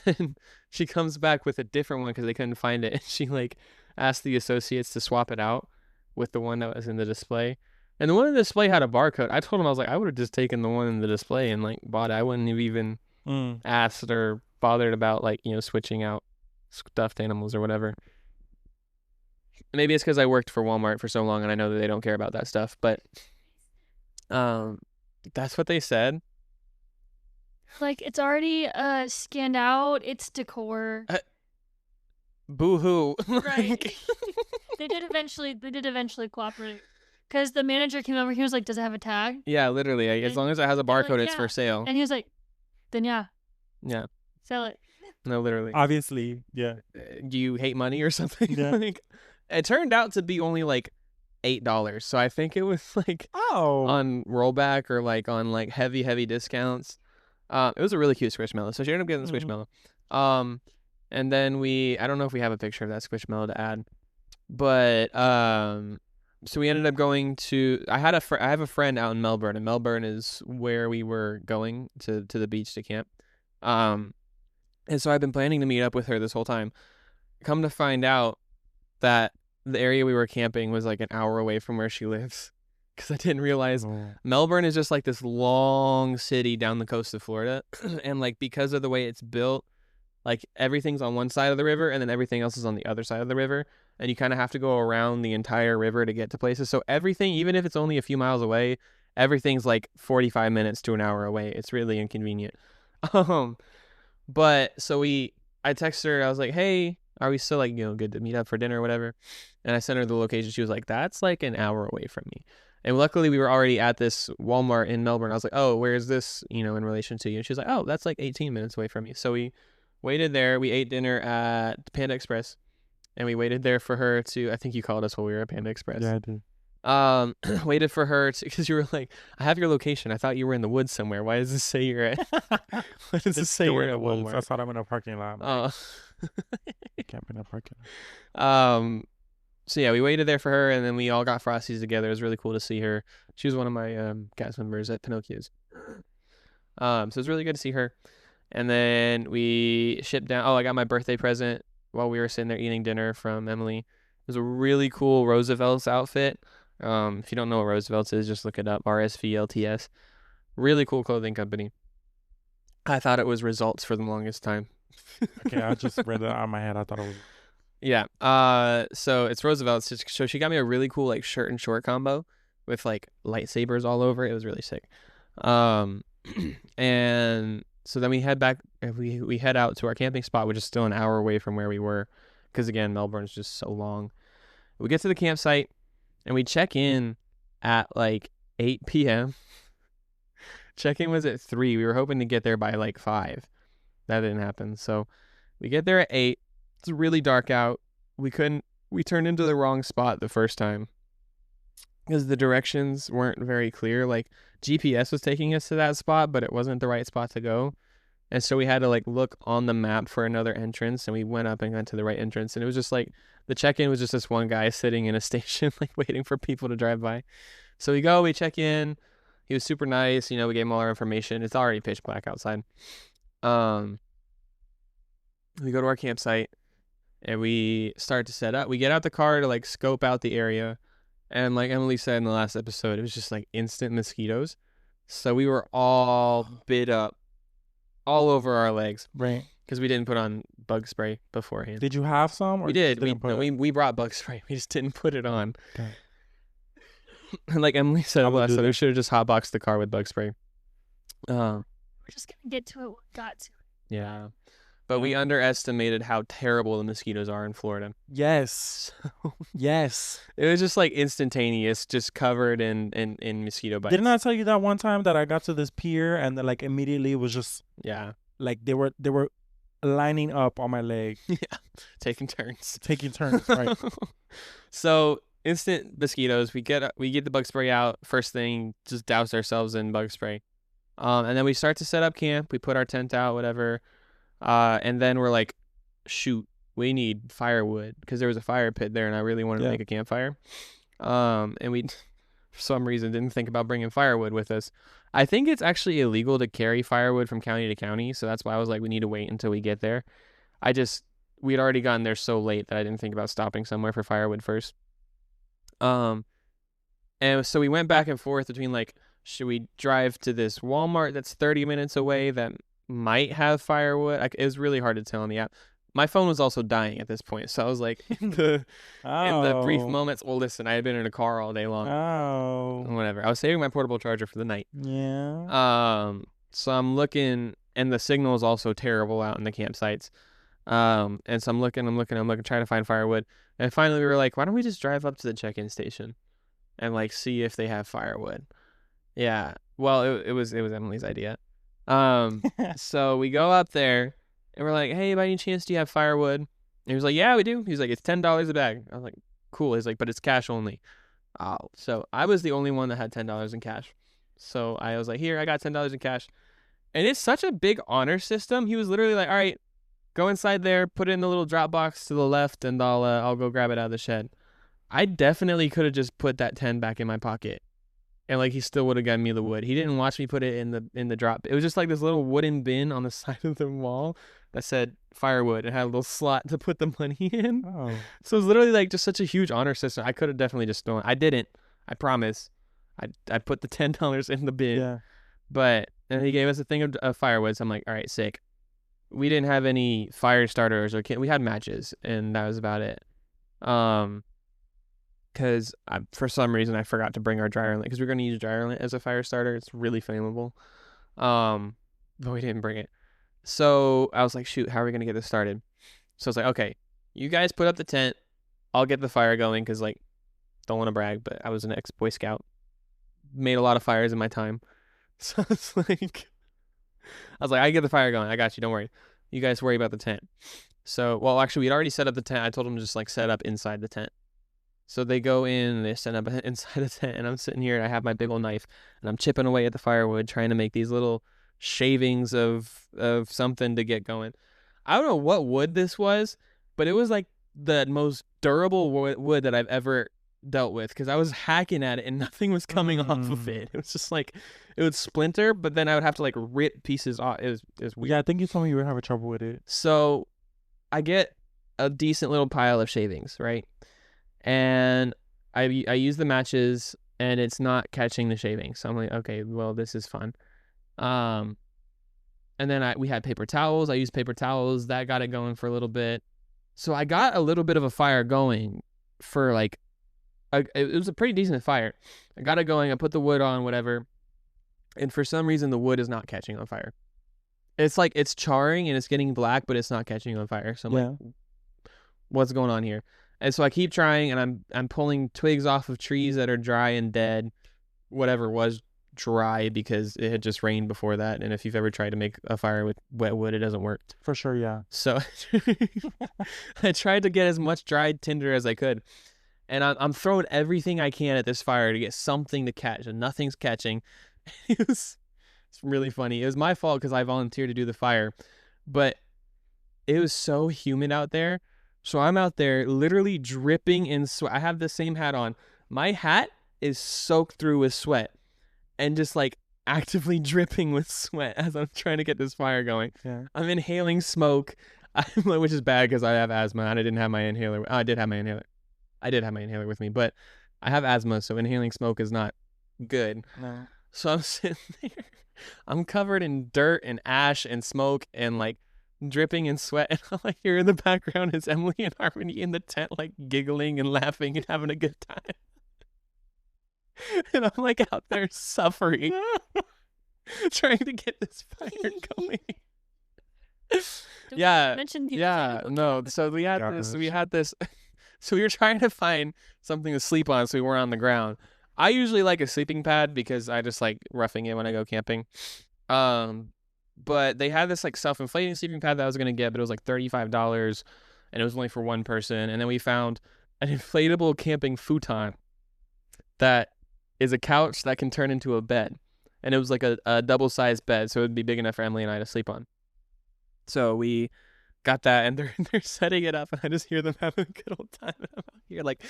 And she comes back with a different one because they couldn't find it. And she like asked the associates to swap it out with the one that was in the display. And the one in the display had a barcode. I told him, I was like, I would have just taken the one in the display and like bought it. I wouldn't have even asked or bothered about like, switching out stuffed animals or whatever. Maybe it's because I worked for Walmart for so long and I know that they don't care about that stuff, but that's what they said. Like, it's already scanned out. It's decor. Boo-hoo. Right. They did eventually cooperate. Because the manager came over, he was like, does it have a tag? Yeah, literally. As long as it has a barcode, it's for sale. And he was like, then yeah. Yeah. Sell it. No, literally. Obviously, yeah. Do you hate money or something? Yeah. Like, it turned out to be only like $8. So I think it was like on rollback or like on like heavy discounts. It was a really cute Squishmallow. So she ended up getting the Squishmallow. And then I don't know if we have a picture of that Squishmallow to add, but so we ended up going to. I have a friend out in Melbourne, and Melbourne is where we were going to the beach to camp. And so I've been planning to meet up with her this whole time. Come to find out that the area we were camping was like an hour away from where she lives, because I didn't realize Melbourne is just like this long city down the coast of Florida, and like because of the way it's built, like everything's on one side of the river and then everything else is on the other side of the river. And you kind of have to go around the entire river to get to places. So everything, even if it's only a few miles away, everything's like 45 minutes to an hour away. It's really inconvenient. But so I texted her. I was like, hey, are we still like, good to meet up for dinner or whatever? And I sent her the location. She was like, that's like an hour away from me. And luckily we were already at this Walmart in Melbourne. I was like, oh, where is this, in relation to you? And she was like, oh, that's like 18 minutes away from me. So we waited there. We ate dinner at Panda Express. And we waited there for her to, I think you called us while we were at Panda Express. Yeah, I did. Waited for her to, because you were like, I have your location. I thought you were in the woods somewhere. Why does this say you're at, why does this say you're at Walmart? I thought I'm in a parking lot. Oh. Camping in a parking lot. So yeah, we waited there for her, and then we all got Frosties together. It was really cool to see her. She was one of my cast members at Pinocchio's. So it was really good to see her. And then we shipped down. Oh, I got my birthday present while we were sitting there eating dinner from Emily. It was a really cool Roosevelt's outfit. If you don't know what Roosevelt's is, just look it up. RSVLTS. Really cool clothing company. I thought it was Results for the longest time. Okay, I just read it out of my head. I thought it was. Yeah. So it's Roosevelt's. So she got me a really cool like shirt and short combo with like lightsabers all over. It was really sick. And so then we head back. We head out to our camping spot, which is still an hour away from where we were, because again, Melbourne's just so long. We get to the campsite and we check in at like 8 p.m. Check-in was at 3. We were hoping to get there by like 5. That didn't happen. So we get there at 8. It's really dark out. We turned into the wrong spot the first time because the directions weren't very clear. Like GPS was taking us to that spot, but it wasn't the right spot to go. And so we had to like look on the map for another entrance, and we went up and got to the right entrance. And it was just like the check-in was just this one guy sitting in a station, like waiting for people to drive by. So we check in. He was super nice. We gave him all our information. It's already pitch black outside. We go to our campsite and we start to set up. We get out the car to like scope out the area. And like Emily said in the last episode, it was just like instant mosquitoes. So we were all bit up all over our legs. Right. Because we didn't put on bug spray beforehand. Did you have some? Or we did. We brought bug spray. We just didn't put it on. Okay. Like Emily said last time, we should have just hotboxed the car with bug spray. We're just going to get to it when we got to it. Yeah. But we underestimated how terrible the mosquitoes are in Florida. Yes. Yes. It was just like instantaneous, just covered in mosquito bites. Didn't I tell you that one time that I got to this pier and then like immediately it was just like they were lining up on my leg. Yeah. Taking turns, right. So instant mosquitoes. We get the bug spray out first thing, just douse ourselves in bug spray. And then we start to set up camp. We put our tent out, whatever. And then we're like, shoot, we need firewood, because there was a fire pit there and I really wanted to make a campfire. And we, for some reason, didn't think about bringing firewood with us. I think it's actually illegal to carry firewood from county to county. So that's why I was like, we need to wait until we get there. We'd already gotten there so late that I didn't think about stopping somewhere for firewood first. And so we went back and forth between like, should we drive to this Walmart that's 30 minutes away that might have firewood? It was really hard to tell on the app. My phone was also dying at this point, so I was like, in the brief moments. Well, listen, I had been in a car all day long. Whatever. I was saving my portable charger for the night. Yeah. So I'm looking, and the signal is also terrible out in the campsites. And so I'm looking, trying to find firewood. And finally, we were like, why don't we just drive up to the check-in station and like see if they have firewood? Yeah. Well, it was Emily's idea. So we go up there and we're like, hey, by any chance, do you have firewood? And he was like, yeah, we do. He's like, it's $10 a bag. I was like, cool. He's like, but it's cash only. Oh, so I was the only one that had $10 in cash. So I was like, here, I got $10 in cash. And it's such a big honor system. He was literally like, all right, go inside there, put it in the little drop box to the left, and I'll go grab it out of the shed. I definitely could have just put that 10 back in my pocket, and like he still would have gotten me the wood. He didn't watch me put it in the drop. It was just like this little wooden bin on the side of the wall that said firewood and had a little slot to put the money in. Oh. So it was literally like just such a huge honor system. I could have definitely just stolen. I didn't. I promise. I put the $10 in the bin. Yeah. But and he gave us a thing of firewood. So I'm like, all right, sick. We didn't have any fire starters we had matches, and that was about it. Because for some reason I forgot to bring our dryer lint, because we're going to use dryer lint as a fire starter. It's really flammable. But we didn't bring it. So I was like, shoot, how are we going to get this started? So I was like, okay, you guys put up the tent. I'll get the fire going, because like, don't want to brag, but I was an ex-Boy Scout. Made a lot of fires in my time. So it's like, I was like, I get the fire going. I got you. Don't worry. You guys worry about the tent. So, well, actually, we'd already set up the tent. I told them to just like set up inside the tent. So they go in and they set up inside the tent, and I'm sitting here and I have my big old knife and I'm chipping away at the firewood, trying to make these little shavings of something to get going. I don't know what wood this was, but it was like the most durable wood that I've ever dealt with, because I was hacking at it and nothing was coming off of it. It was just like, it would splinter, but then I would have to like rip pieces off. It was weird. Yeah, I think you told me you were having trouble with it. So I get a decent little pile of shavings, right? And I use the matches and it's not catching the shavings. So I'm like, okay, well, this is fun. And then we had paper towels. I used paper towels. That got it going for a little bit. So I got a little bit of a fire going for like, it was a pretty decent fire. I got it going. I put the wood on, whatever. And for some reason, the wood is not catching on fire. It's like it's charring and it's getting black, but it's not catching on fire. So I'm like, what's going on here? And so I keep trying, and I'm pulling twigs off of trees that are dry and dead. Whatever was dry, because it had just rained before that. And if you've ever tried to make a fire with wet wood, it doesn't work. For sure, yeah. So I tried to get as much dried tinder as I could. And I'm throwing everything I can at this fire to get something to catch, and nothing's catching. It's really funny. It was my fault because I volunteered to do the fire, but it was so humid out there. So I'm out there literally dripping in sweat. I have the same hat on. My hat is soaked through with sweat and just like actively dripping with sweat as I'm trying to get this fire going. Yeah. I'm inhaling smoke, which is bad because I have asthma and I didn't have my inhaler. I did have my inhaler. I did have my inhaler with me, but I have asthma, so inhaling smoke is not good. No. So I'm sitting there. I'm covered in dirt and ash and smoke and like dripping in sweat. And all I hear in the background is Emily and Harmony in the tent, like giggling and laughing and having a good time. And I'm like out there suffering, trying to get this fire going. So we had this. So we were trying to find something to sleep on so we weren't on the ground. I usually like a sleeping pad because I just like roughing it when I go camping. But they had this like self-inflating sleeping pad that I was going to get, but it was like $35 and it was only for one person. And then we found an inflatable camping futon that is a couch that can turn into a bed. And it was like a double-sized bed, so it would be big enough for Emily and I to sleep on. So we got that, and they're setting it up, and I just hear them having a good old time. And I'm out here like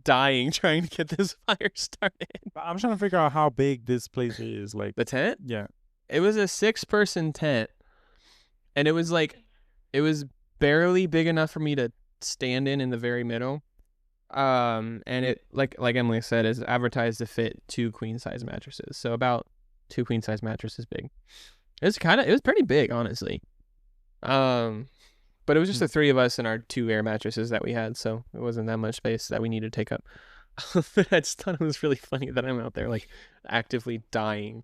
dying trying to get this fire started. I'm trying to figure out how big this place is. Like the tent? Yeah. It was a 6-person tent, and it was barely big enough for me to stand in the very middle. And it like Emily said, is advertised to fit 2 queen size mattresses, so about 2 queen size mattresses big. It was pretty big, honestly. But it was just the 3 of us and our 2 air mattresses that we had, so it wasn't that much space that we needed to take up. I just thought it was really funny that I'm out there like actively dying,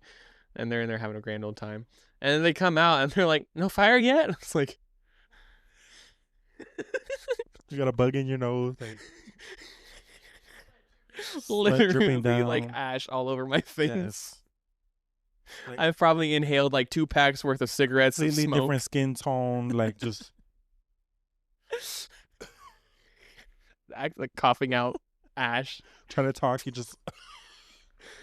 and they're in there having a grand old time. And then they come out and they're like, "No fire yet?" It's like, You got a bug in your nose. Like, literally dripping down. like ash all over my face. yes. Like, I've probably inhaled like 2 packs worth of cigarettes and completely smoke. different skin tone. Like, just Act like coughing out ash. trying to talk. You just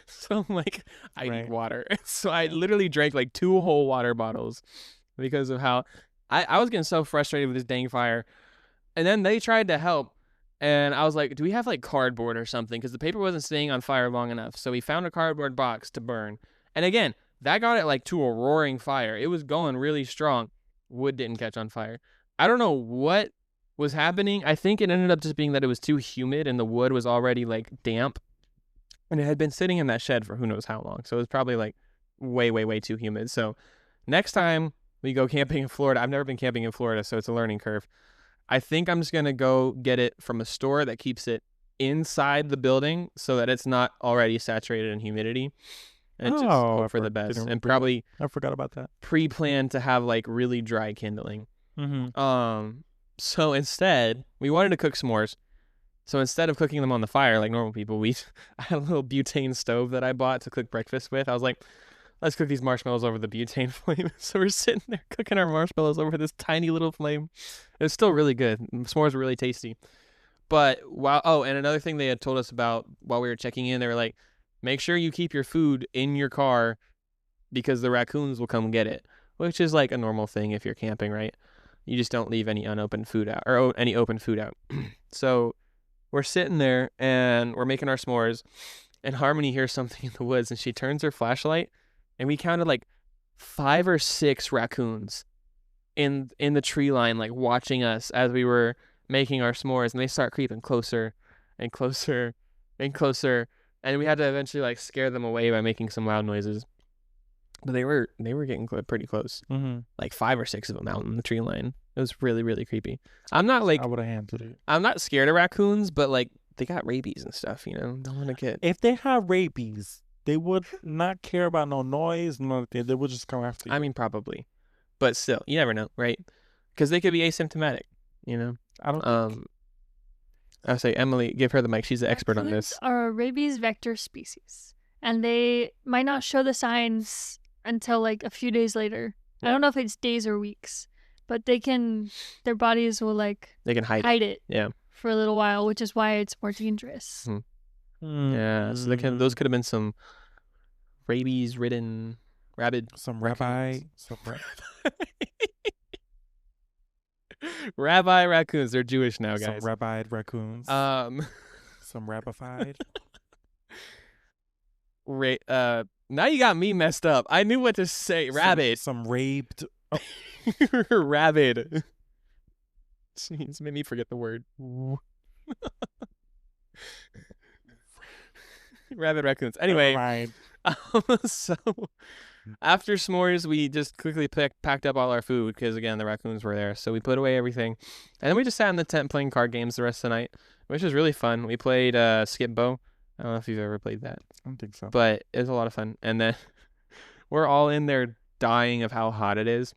So I'm like, I Right. need water. So I literally drank like 2 whole water bottles because of how I was getting so frustrated with this dang fire. And then they tried to help. And I was like, do we have like cardboard or something? Because the paper wasn't staying on fire long enough. So we found a cardboard box to burn. And again, that got it like to a roaring fire. It was going really strong. Wood didn't catch on fire. I don't know what was happening. I think it ended up just being that it was too humid and the wood was already like damp. And it had been sitting in that shed for who knows how long. So it was probably like way, way, way too humid. So next time we go camping in Florida, I've never been camping in Florida, so it's a learning curve. I think I'm just going to go get it from a store that keeps it inside the building so that it's not already saturated in humidity. And just hope for the best. And probably I forgot about that. pre-plan to have like really dry kindling. Mm-hmm. So instead, we wanted to cook s'mores. So instead of cooking them on the fire like normal people, I had a little butane stove that I bought to cook breakfast with. I was like, let's cook these marshmallows over the butane flame. So we're sitting there cooking our marshmallows over this tiny little flame. It was still really good. S'mores were really tasty. But and another thing they had told us about while we were checking in, they were like, make sure you keep your food in your car because the raccoons will come get it, which is like a normal thing if you're camping, right? You just don't leave any unopened food out or any open food out. So we're sitting there and we're making our s'mores, and Harmony hears something in the woods and she turns her flashlight, and we counted like 5 or 6 raccoons in the tree line, like watching us as we were making our s'mores, and they start creeping closer and closer and closer, and we had to eventually like scare them away by making some loud noises. But they were getting pretty close. Mm-hmm. Like 5 or 6 of them out in the tree line. It was really, really creepy. I'm not like I would have handled it. I'm not scared of raccoons, but like they got rabies and stuff, you know. Don't want to get. If they have rabies, they would not care about no noise, nothing. They would just come after you. I mean, probably, but still, you never know, right? Because they could be asymptomatic, you know. I don't. I'll say Emily, give her the mic. She's the expert on this. Raccoons are a rabies vector species, and they might not show the signs until like a few days later. I don't know if it's days or weeks, but their bodies will like They can hide. it Yeah. for a little while, which is why it's more dangerous. Yeah, so those could have been some rabies-ridden Some rabbi. rabbi raccoons. They're Jewish now, guys. Some rabbied raccoons. Some rabbified. Now you got me messed up. I knew what to say. Rabbit. Some raped. Rabid. Jeez, made me forget the word. Rabid raccoons. Anyway, Right. So after s'mores, we just quickly packed up all our food because, again, the raccoons were there. So we put away everything. And then we just sat in the tent playing card games the rest of the night, which was really fun. We played Skip Bow. I don't know if you've ever played that. I don't think so. But it was a lot of fun. And then we're all in there dying of how hot it is.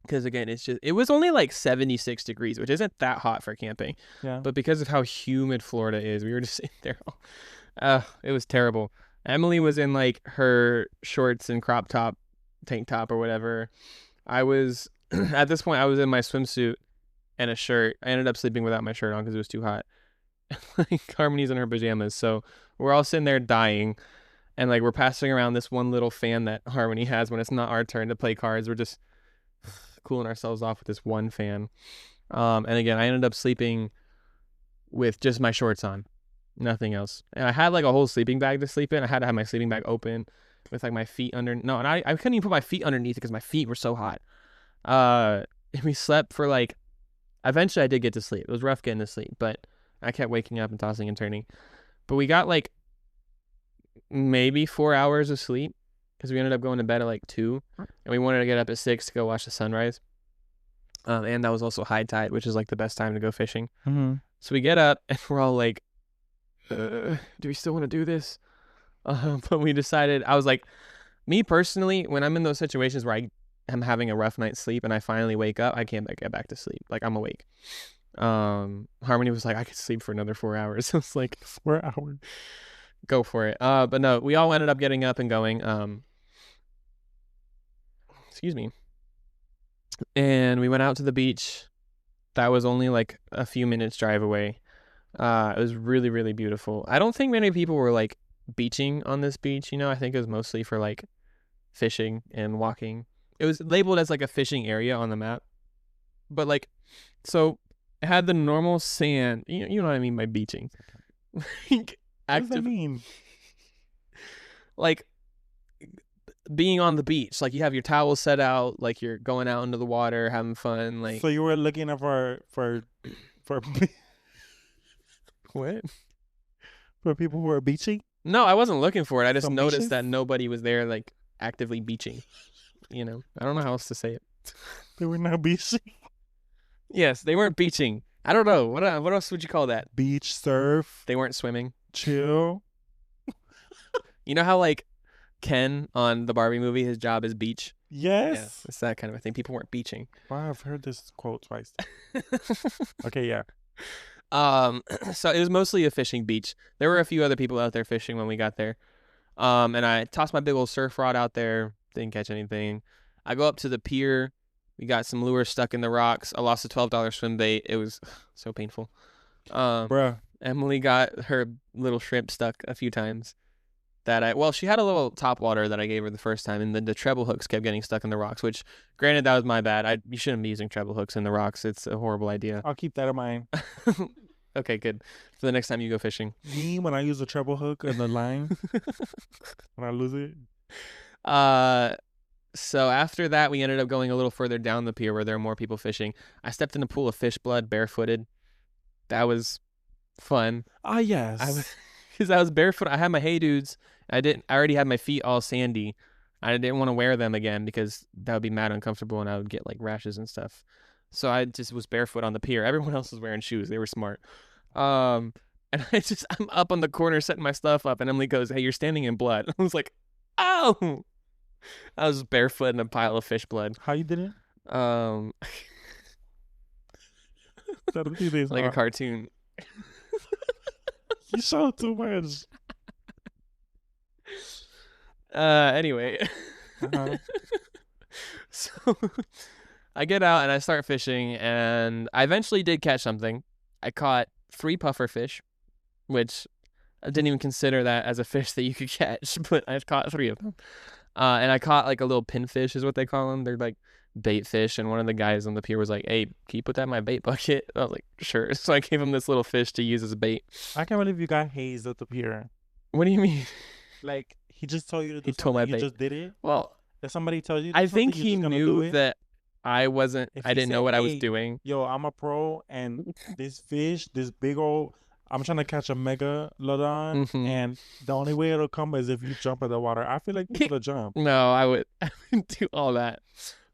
Because, again, it was only like 76 degrees, which isn't that hot for camping. Yeah. But because of how humid Florida is, we were just sitting there. It was terrible. Emily was in like her shorts and crop top, tank top or whatever. I was, at this point, I was in my swimsuit and a shirt. I ended up sleeping without my shirt on because it was too hot. Like Harmony's in her pajamas. So we're all sitting there dying. And like we're passing around this one little fan that Harmony has when it's not our turn to play cards. We're just cooling ourselves off with this one fan. And again, I ended up sleeping with just my shorts on. Nothing else. And I had like a whole sleeping bag to sleep in. I had to have my sleeping bag open with like my feet under. No, and I couldn't even put my feet underneath it because my feet were so hot. And we slept for like. Eventually, I did get to sleep. It was rough getting to sleep, but I kept waking up and tossing and turning. But we got like maybe 4 hours of sleep because we ended up going to bed at like 2, and we wanted to get up at 6 to go watch the sunrise. And that was also high tide, which is like the best time to go fishing. Mm-hmm. So we get up and we're all like, do we still want to do this? But we decided, I was like, me personally, when I'm in those situations where I am having a rough night's sleep and I finally wake up, I can't get back to sleep. Like, I'm awake. Harmony was like, I could sleep for another 4 hours. I was like, 4 hours. Go for it. But no, we all ended up getting up and going. Excuse me. And we went out to the beach. That was only like a few minutes drive away. It was really, really beautiful. I don't think many people were like beaching on this beach, I think it was mostly for like fishing and walking. It was labeled as like a fishing area on the map. But like, so it had the normal sand. You know what I mean by beaching. What does that mean? Like being on the beach, like you have your towels set out, like you're going out into the water, having fun. Like, so you were looking up for what? For people who are beaching? No, I wasn't looking for it. I just Some noticed beaches? that nobody was there, like actively beaching. I don't know how else to say it. They were not beaching. Yes, they weren't beaching. I don't know what else would you call that? Beach, surf, They weren't swimming. chill. You know how like Ken on the Barbie movie, his job is beach. Yes. Yeah, it's that kind of a thing. People weren't beaching. Wow, I've heard this quote twice. Okay, yeah. So it was mostly a fishing beach. There were a few other people out there fishing when we got there. And I tossed my big old surf rod out there. Didn't catch anything. I go up to the pier. We got some lures stuck in the rocks. I lost a $12 swim bait. It was so painful. Bruh. Emily got her little shrimp stuck a few times. She had a little top water that I gave her the first time, and then the treble hooks kept getting stuck in the rocks, which, granted, that was my bad. You shouldn't be using treble hooks in the rocks. It's a horrible idea. I'll keep that in mind. Okay, good. For the next time you go fishing. Me, when I use a treble hook and the line, when I lose it. So after that, we ended up going a little further down the pier where there were more people fishing. I stepped in a pool of fish blood barefooted. That was fun. Ah, yes. Because I was barefoot. I had my Hey Dudes. I already had my feet all sandy. I didn't want to wear them again because that would be mad uncomfortable and I would get like rashes and stuff. So I just was barefoot on the pier. Everyone else was wearing shoes. They were smart. And I'm up on the corner setting my stuff up, and Emily goes, "Hey, you're standing in blood." I was like, "Oh!" I was barefoot in a pile of fish blood. How you did it? Like a cartoon. You saw too much. Anyway. Uh-huh. So I get out and I start fishing, and I eventually did catch something. I caught 3 puffer fish, which I didn't even consider that as a fish that you could catch, but I caught 3 of them. And I caught like a little pinfish is what they call them. They're like bait fish, and one of the guys on the pier was like, "Hey, can you put that in my bait bucket?" I was like, "Sure." So I gave him this little fish to use as bait. I can't believe you got hazed at the pier. What do you mean? Like, he just told you to do He told my something, bait. You just did it? Well, If somebody tells you to I do think something, he you're just gonna knew do it? that I didn't know what I was "Hey, doing. Yo, I'm a pro, and this fish, this big old, I'm trying to catch a megalodon, Mhm. and the only way it'll come is if you jump in the water." I feel like you could have jumped. No, I wouldn't do all that.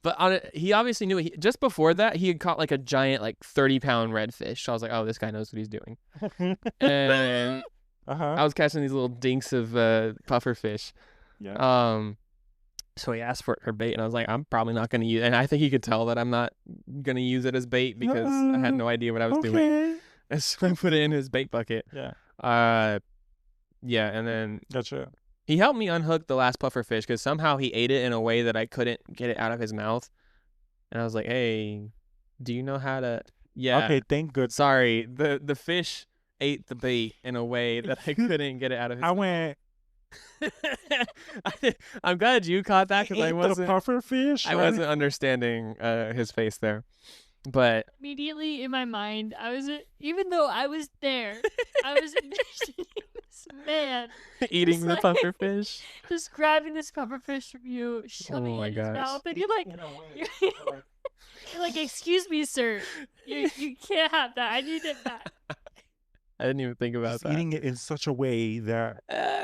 But he obviously knew it. Just before that, he had caught like a giant, like 30-pound redfish. So I was like, "Oh, this guy knows what he's doing." And Uh-huh. I was catching these little dinks of puffer fish. Yeah. So he asked for bait, and I was like, "I'm probably not going to use it." And I think he could tell that I'm not going to use it as bait because I had no idea what I was doing. Okay. And so I put it in his bait bucket. Yeah. Yeah, and then Gotcha. he helped me unhook the last puffer fish because somehow he ate it in a way that I couldn't get it out of his mouth. And I was like, "Hey, do you know how to?" Yeah. Okay, thank goodness. Sorry, the fish ate the bait in a way that I couldn't get it out of his I went, I'm glad you caught that because ate the puffer fish? I wasn't understanding his face there. But Immediately in my mind, even though I was there, I was envisioning this man eating Just the like- puffer fish. just grabbing this puffer fish from you, shoving Oh my it in his gosh. mouth, and you're like, you're like, "Excuse me, sir, you can't have that. I need it back." I didn't even think about Just that. eating it in such a way that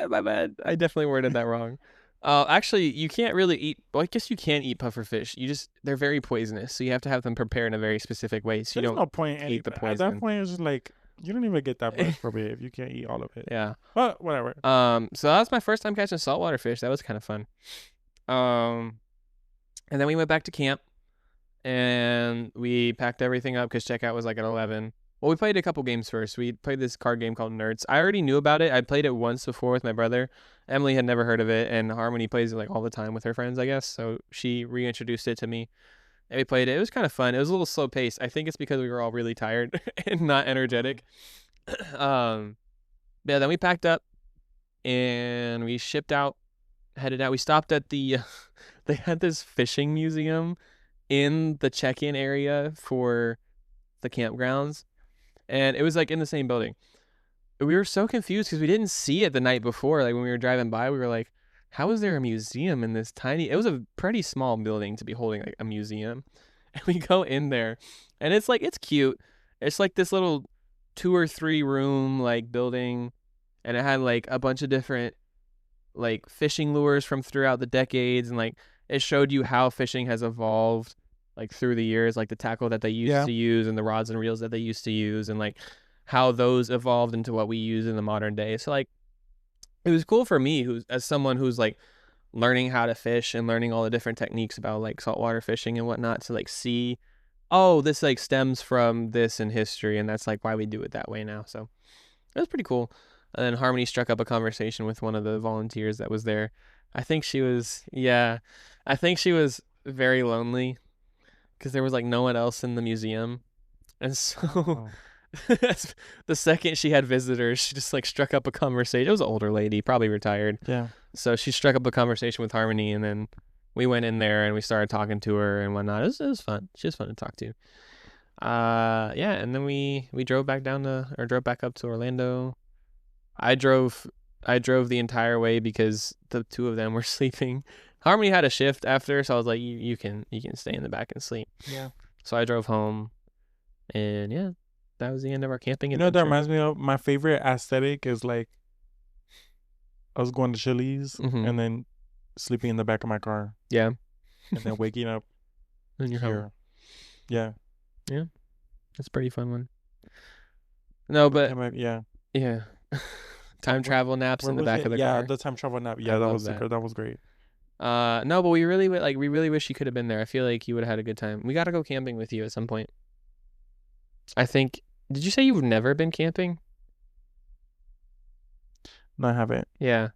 My bad. I definitely worded that wrong. Actually, you can't really eat. Well, I guess you can eat pufferfish. They're very poisonous, so you have to have them prepared in a very specific way, so you there's don't no point eat the at poison. that point. It's just like you don't even get that much from it if you can't eat all of it. Yeah. But whatever. So that was my first time catching saltwater fish. That was kind of fun. And then we went back to camp, and we packed everything up because checkout was like at 11. Well, we played a couple games first. We played this card game called Nerds. I already knew about it. I played it once before with my brother. Emily had never heard of it, and Harmony plays it like all the time with her friends, I guess. So she reintroduced it to me, and we played it. It was kind of fun. It was a little slow paced. I think it's because we were all really tired and not energetic. Yeah, then we packed up, and we shipped out, headed out. We stopped at the, they had this fishing museum in the check-in area for the campgrounds. And it was like in the same building. We were so confused because we didn't see it the night before. Like when we were driving by, we were like, how is there a museum in this tiny, it was a pretty small building to be holding like a museum. And we go in there, and it's like, it's cute. It's like this little 2 or 3 room like building, and it had like a bunch of different like fishing lures from throughout the decades, and like it showed you how fishing has evolved like through the years, like the tackle that they used to use and the rods and reels that they used to use, and like how those evolved into what we use in the modern day. So like it was cool for me, who's as someone who's like learning how to fish and learning all the different techniques about like saltwater fishing and whatnot, to like see, oh, this like stems from this in history, and that's like why we do it that way now. So it was pretty cool. And then Harmony struck up a conversation with one of the volunteers that was there. I think she was very lonely because there was like no one else in the museum. And so the second she had visitors, she just like struck up a conversation. It was an older lady, probably retired. Yeah. So she struck up a conversation with Harmony, and then we went in there and we started talking to her and whatnot. It was fun. She was fun to talk to. Yeah, and then we drove back up to Orlando. I drove the entire way because the two of them were sleeping. Harmony had a shift after, so I was like, you can stay in the back and sleep. Yeah. So I drove home, and yeah, that was the end of our camping You know what that adventure. reminds me of? My favorite aesthetic is like I was going to Chili's and then sleeping in the back of my car. Yeah. And then waking up And you're here. home. Yeah. Yeah. That's a pretty fun one. No, but yeah. Yeah. Time travel naps in the back of the car. Yeah, the time travel nap. Yeah, that was great. No, but we really wish you could have been there. I feel like you would have had a good time. We got to go camping with you at some point. I think. Did you say you've never been camping? No, I haven't. Yeah.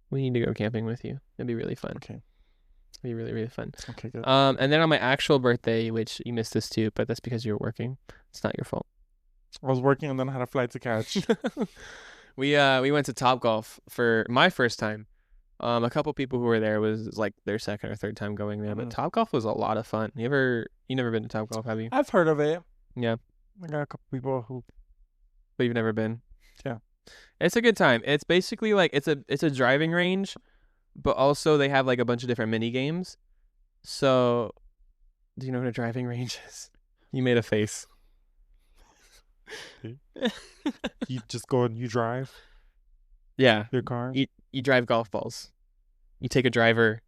We need to go camping with you. It'd be really fun. Okay. It'd be really, really fun. Okay, good. And then on my actual birthday, which you missed this too, but that's because you were working. It's not your fault. I was working and then I had a flight to catch. We went to Topgolf for my first time. A couple people who were there was like their second or third time going there, but Topgolf was a lot of fun. You never been to Topgolf, have you? I've heard of it. Yeah. I got a couple people who. But you've never been. Yeah. It's a good time. It's basically like it's a driving range, but also they have like a bunch of different mini games. So, do you know what a driving range is? You made a face. You just go and you drive. Yeah. Your car. You drive golf balls. You take a driver,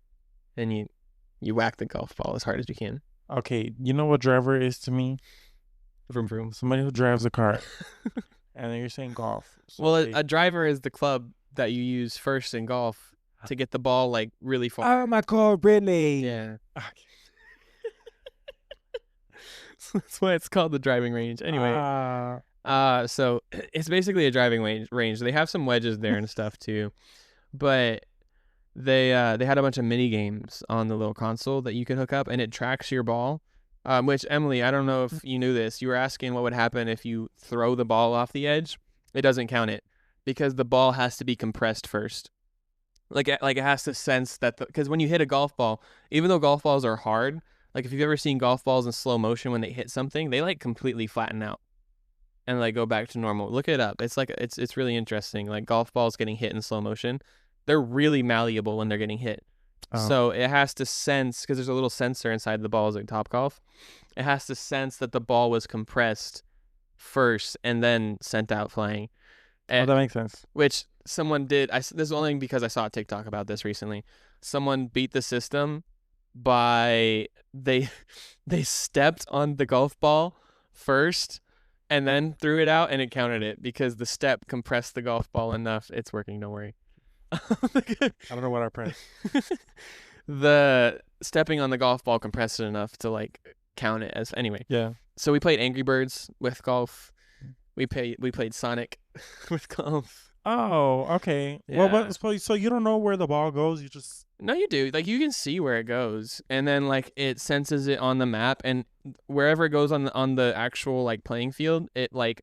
and you whack the golf ball as hard as you can. Okay, you know what driver is to me? Vroom vroom. Somebody who drives a car. And then you're saying golf. So well, a driver is the club that you use first in golf to get the ball like really far. Oh, my car, Brittany. Yeah. Okay. So that's why it's called the driving range. Anyway. So it's basically a driving range. They have some wedges there and stuff too, but they had a bunch of mini games on the little console that you could hook up, and it tracks your ball. Which, Emily, I don't know if you knew this. You were asking what would happen if you throw the ball off the edge. It doesn't count it because the ball has to be compressed first. Like it has to sense that because when you hit a golf ball, even though golf balls are hard, like if you've ever seen golf balls in slow motion when they hit something, they like completely flatten out and like go back to normal. Look it up. It's like it's really interesting. Like golf balls getting hit in slow motion, they're really malleable when they're getting hit. Oh. So it has to sense, because there's a little sensor inside the balls like Topgolf. It has to sense that the ball was compressed first and then sent out playing. Oh, that makes sense. Which someone did. This is only because I saw a TikTok about this recently. Someone beat the system by they stepped on the golf ball first and then threw it out, and it counted it because the step compressed the golf ball enough. It's working, don't worry. I don't know what I pressed. The stepping on the golf ball compressed it enough to like count it as anyway. Yeah. So we played Angry Birds with golf. We played Sonic with golf. Oh, okay. Yeah. Well, but so you don't know where the ball goes. You just No, you do. Like you can see where it goes, and then like it senses it on the map, and wherever it goes on the actual like playing field, it like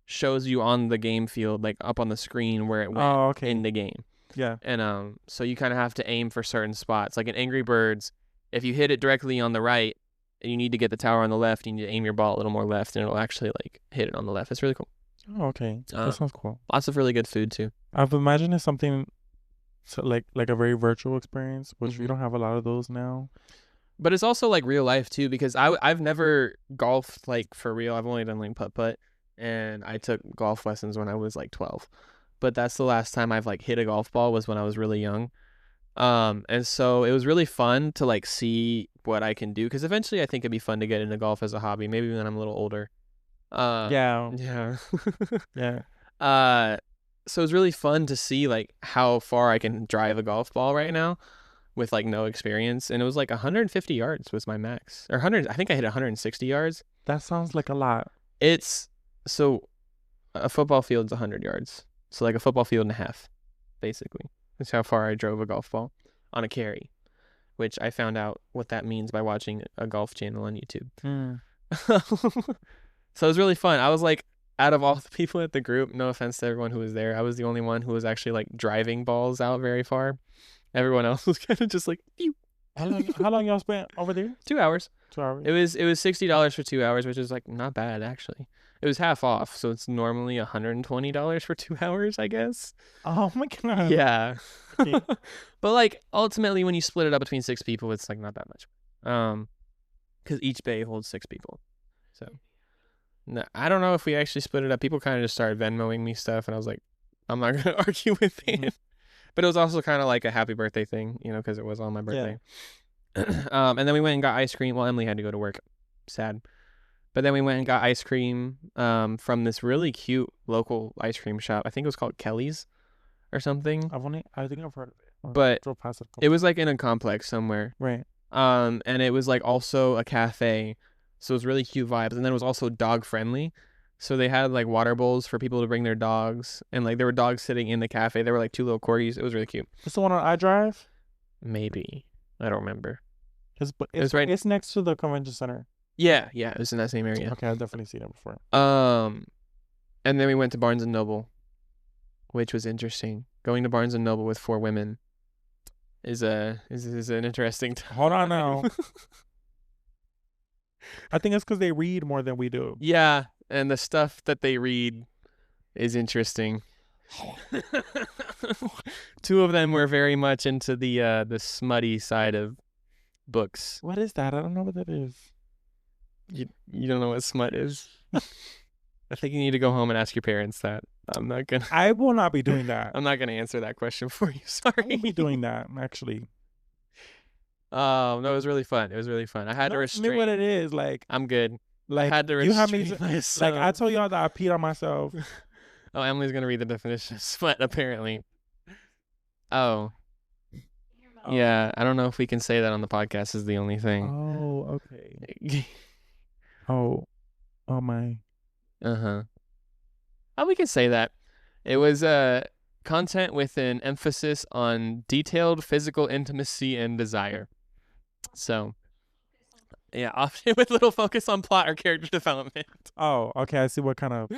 shows you on the game field, like up on the screen where it went in the game. Yeah. And so you kind of have to aim for certain spots. Like in Angry Birds, if you hit it directly on the right, and you need to get the tower on the left, you need to aim your ball a little more left, and it'll actually like hit it on the left. It's really cool. Oh, okay. That sounds cool. Lots of really good food too. I've imagined it's something like a very virtual experience, which we don't have a lot of those now. But it's also like real life too, because I've never golfed like for real. I've only done like putt, and I took golf lessons when I was like 12. But that's the last time I've like hit a golf ball was when I was really young. And so it was really fun to like see what I can do, because eventually I think it'd be fun to get into golf as a hobby, maybe when I'm a little older. Yeah. Yeah. So it's really fun to see like how far I can drive a golf ball right now with like no experience. And it was like 150 yards was my max, or 100. I think I hit 160 yards. That sounds like a lot. So a football field's 100 yards. So like a football field and a half, basically. That's how far I drove a golf ball on a carry, which I found out what that means by watching a golf channel on YouTube. So it was really fun. I was like, out of all the people at the group, no offense to everyone who was there, I was the only one who was actually like driving balls out very far. Everyone else was kind of just like, phew. How long y'all spent over there? 2 hours. 2 hours. It was $60 for 2 hours, which is like not bad actually. It was half off, so it's normally $120 for 2 hours, I guess. Oh my god. Yeah. But like ultimately, when you split it up between 6 people, it's like not that much. Because each bay holds 6 people. So. No, I don't know if we actually split it up. People kind of just started Venmoing me stuff, and I was like, I'm not going to argue with it. But it was also kind of like a happy birthday thing, you know, because it was on my birthday. Yeah. And then we went and got ice cream. Well, Emily had to go to work. Sad. But then we went and got ice cream from this really cute local ice cream shop. I think it was called Kelly's or something. I think I've heard of it. But it was like in a complex somewhere. Right. And it was like also a cafe. So it was really cute vibes. And then it was also dog friendly. So they had like water bowls for people to bring their dogs. And like there were dogs sitting in the cafe. There were like 2 little corgis. It was really cute. It's the one on iDrive? Maybe. I don't remember. It's next to the convention center. Yeah. It was in that same area. Okay, I've definitely seen it before. And then we went to Barnes and Noble, which was interesting. Going to Barnes and Noble with 4 women is an interesting time. Hold on now. I think it's because they read more than we do. Yeah, and the stuff that they read is interesting. 2 of them were very much into the smutty side of books. What is that? I don't know what that is. You don't know what smut is? I think you need to go home and ask your parents that. I will not be doing that. I'm not gonna answer that question for you. Sorry. I won't be doing that, actually. No, it was really fun. I had to restrain. Me what it is, like I'm good. Like I had to restrain myself. Like I told y'all that I peed on myself. Oh, Emily's gonna read the definition of smut apparently. Oh. Yeah, I don't know if we can say that on the podcast. Is the only thing. Oh, okay. Oh my. Oh, we can say that. It was content with an emphasis on detailed physical intimacy and desire. So, yeah, often with little focus on plot or character development. Oh, okay. I see what kind of.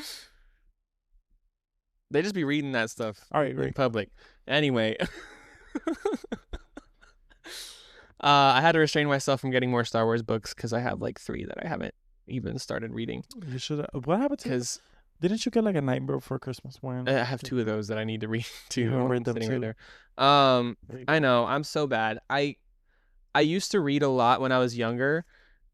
They just be reading that stuff in public. Anyway. I had to restrain myself from getting more Star Wars books because I have like 3 that I haven't even started reading. You should. What happened to? Because didn't you get like a Nightmare Before Christmas one? I have 2 of those that I need to read too. You read them too? Right there. I know I'm so bad. I used to read a lot when I was younger,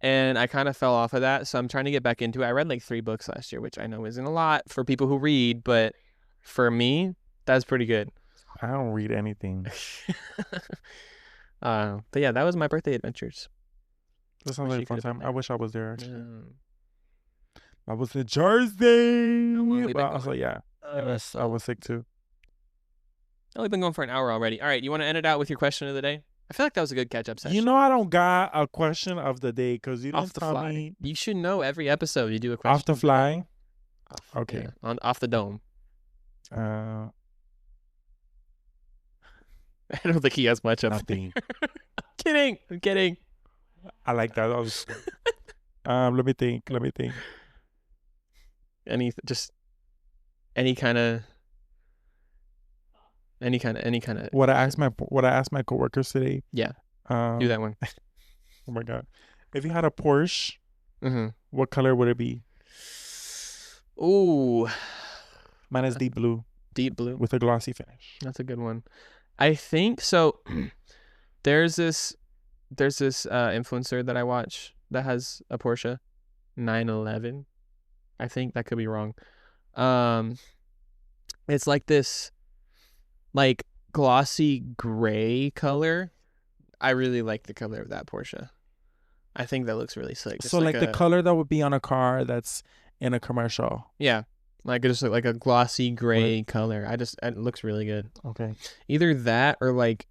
and I kind of fell off of that. So I'm trying to get back into it. I read like 3 books last year, which I know isn't a lot for people who read, but for me, that's pretty good. I don't read anything. But yeah, that was my birthday adventures. That sounds Wish like you a fun could've been time. I there. wish I was there. Actually, Um, I was in Jersey. we've been But also, going. yeah, and I was sick too. Oh, we've been going for an hour already. All right, you want to end it out with your question of the day? I feel like that was a good catch-up session. You know, I don't got a question of the day because you didn't Off the tell fly. me You should know every episode you do a question. off the fly. Okay. Yeah, off the dome. Uh, I don't think he has much of nothing. I'm kidding. I like that. That was. Let me think. Any kind of. What I asked my coworkers today. Yeah. Do Do that one. Oh my god! If you had a Porsche, Mm-hmm. what color would it be? Ooh, Mine is deep blue deep blue. with a glossy finish. That's a good one. I think so. There's this influencer that I watch that has a Porsche 911. I think that could be wrong. It's like this like glossy gray color. I really like the color of that Porsche. I think that looks really sick. It's So like the color that would be on a car that's in a commercial. Yeah. Like just like a glossy gray color. It looks really good. Okay. Either that or like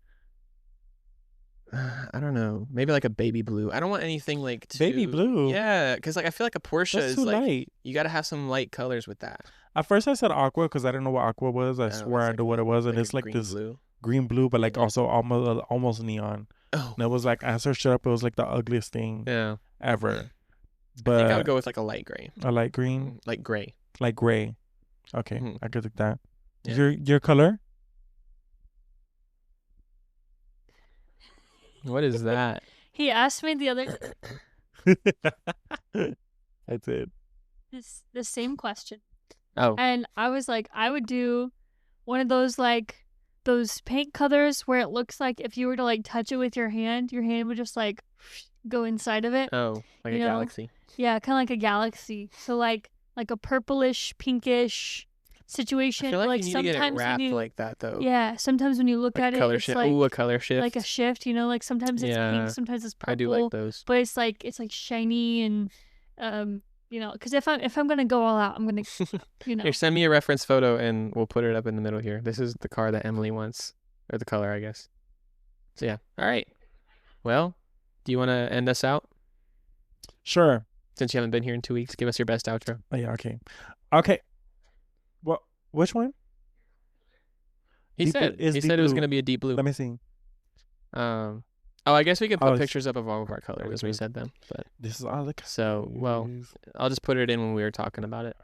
I don't know, maybe like a baby blue. I don't want anything like too, Baby blue? Yeah, because like I feel like a Porsche That's is too like light. you got to have some light colors with that. At first I said aqua because I didn't know what aqua was. I Oh, swear it's I like knew what it was, and a it's like green this blue. green blue, but like Yeah. also almost neon. Oh, And it was like I searched it up. It was like the ugliest thing yeah. ever. I think I But would go with like a light gray, a light green, like gray. like gray. Okay, Mhm. I could take that. Yeah. Your color? What is that? He asked me the other I did. the same question, Oh, and I was like, I would do one of those like those paint colors where it looks like if you were to like touch it with your hand would just like go inside of it. like You a know, galaxy. Yeah, kind of like a galaxy. So like a purplish, pinkish situation. I feel like you need to get it sometimes wrapped when you, like that though. yeah, sometimes when you look Like at it, color it's shift. like Ooh, a color shift. like a shift. You know, like sometimes it's Yeah, pink, sometimes it's purple. I do like those. But it's like shiny and you know, because if I'm gonna go all out, I'm gonna you know. Here, send me a reference photo and we'll put it up in the middle here. This is the car that Emily wants, or the color, I guess. So yeah. All right. Well, do you want to end us out? Sure. Since you haven't been here in 2 weeks, give us your best outro. Oh, yeah. Okay. Well, which one? He Deep said blue- is he deep said it was blue. gonna be a deep blue. Let me see. Oh, I guess we can put Oh, pictures up of all of our colors as we okay. said them. But This is all the so well, I'll just put it in when we were talking about it.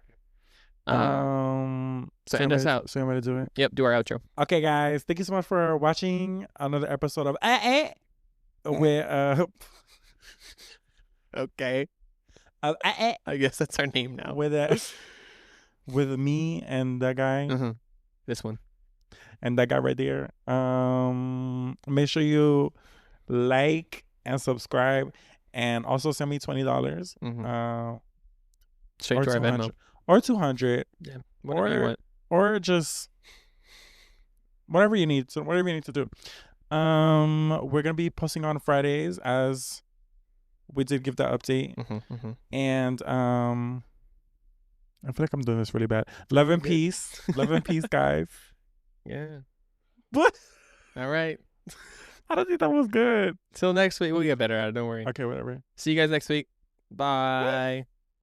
So end us out. So I'm gonna do it. Yep, do our outro. Okay, guys. Thank you so much for watching another episode of where Okay. I guess that's our name now. with me and that guy This one. and that guy right there. Make sure you like and subscribe, and also send me $20. Straight Or to our 200. Venmo. Or 200, Yeah. Whatever you want. or just whatever you need. So whatever you need to do. We're gonna be posting on Fridays, as we did give that update. And I feel like I'm doing this really bad. Love and peace. Love and peace, guys. Yeah. What? All right. I don't think that was good. Till next week. We'll get better at it. Don't worry. Okay, whatever. See you guys next week. Bye.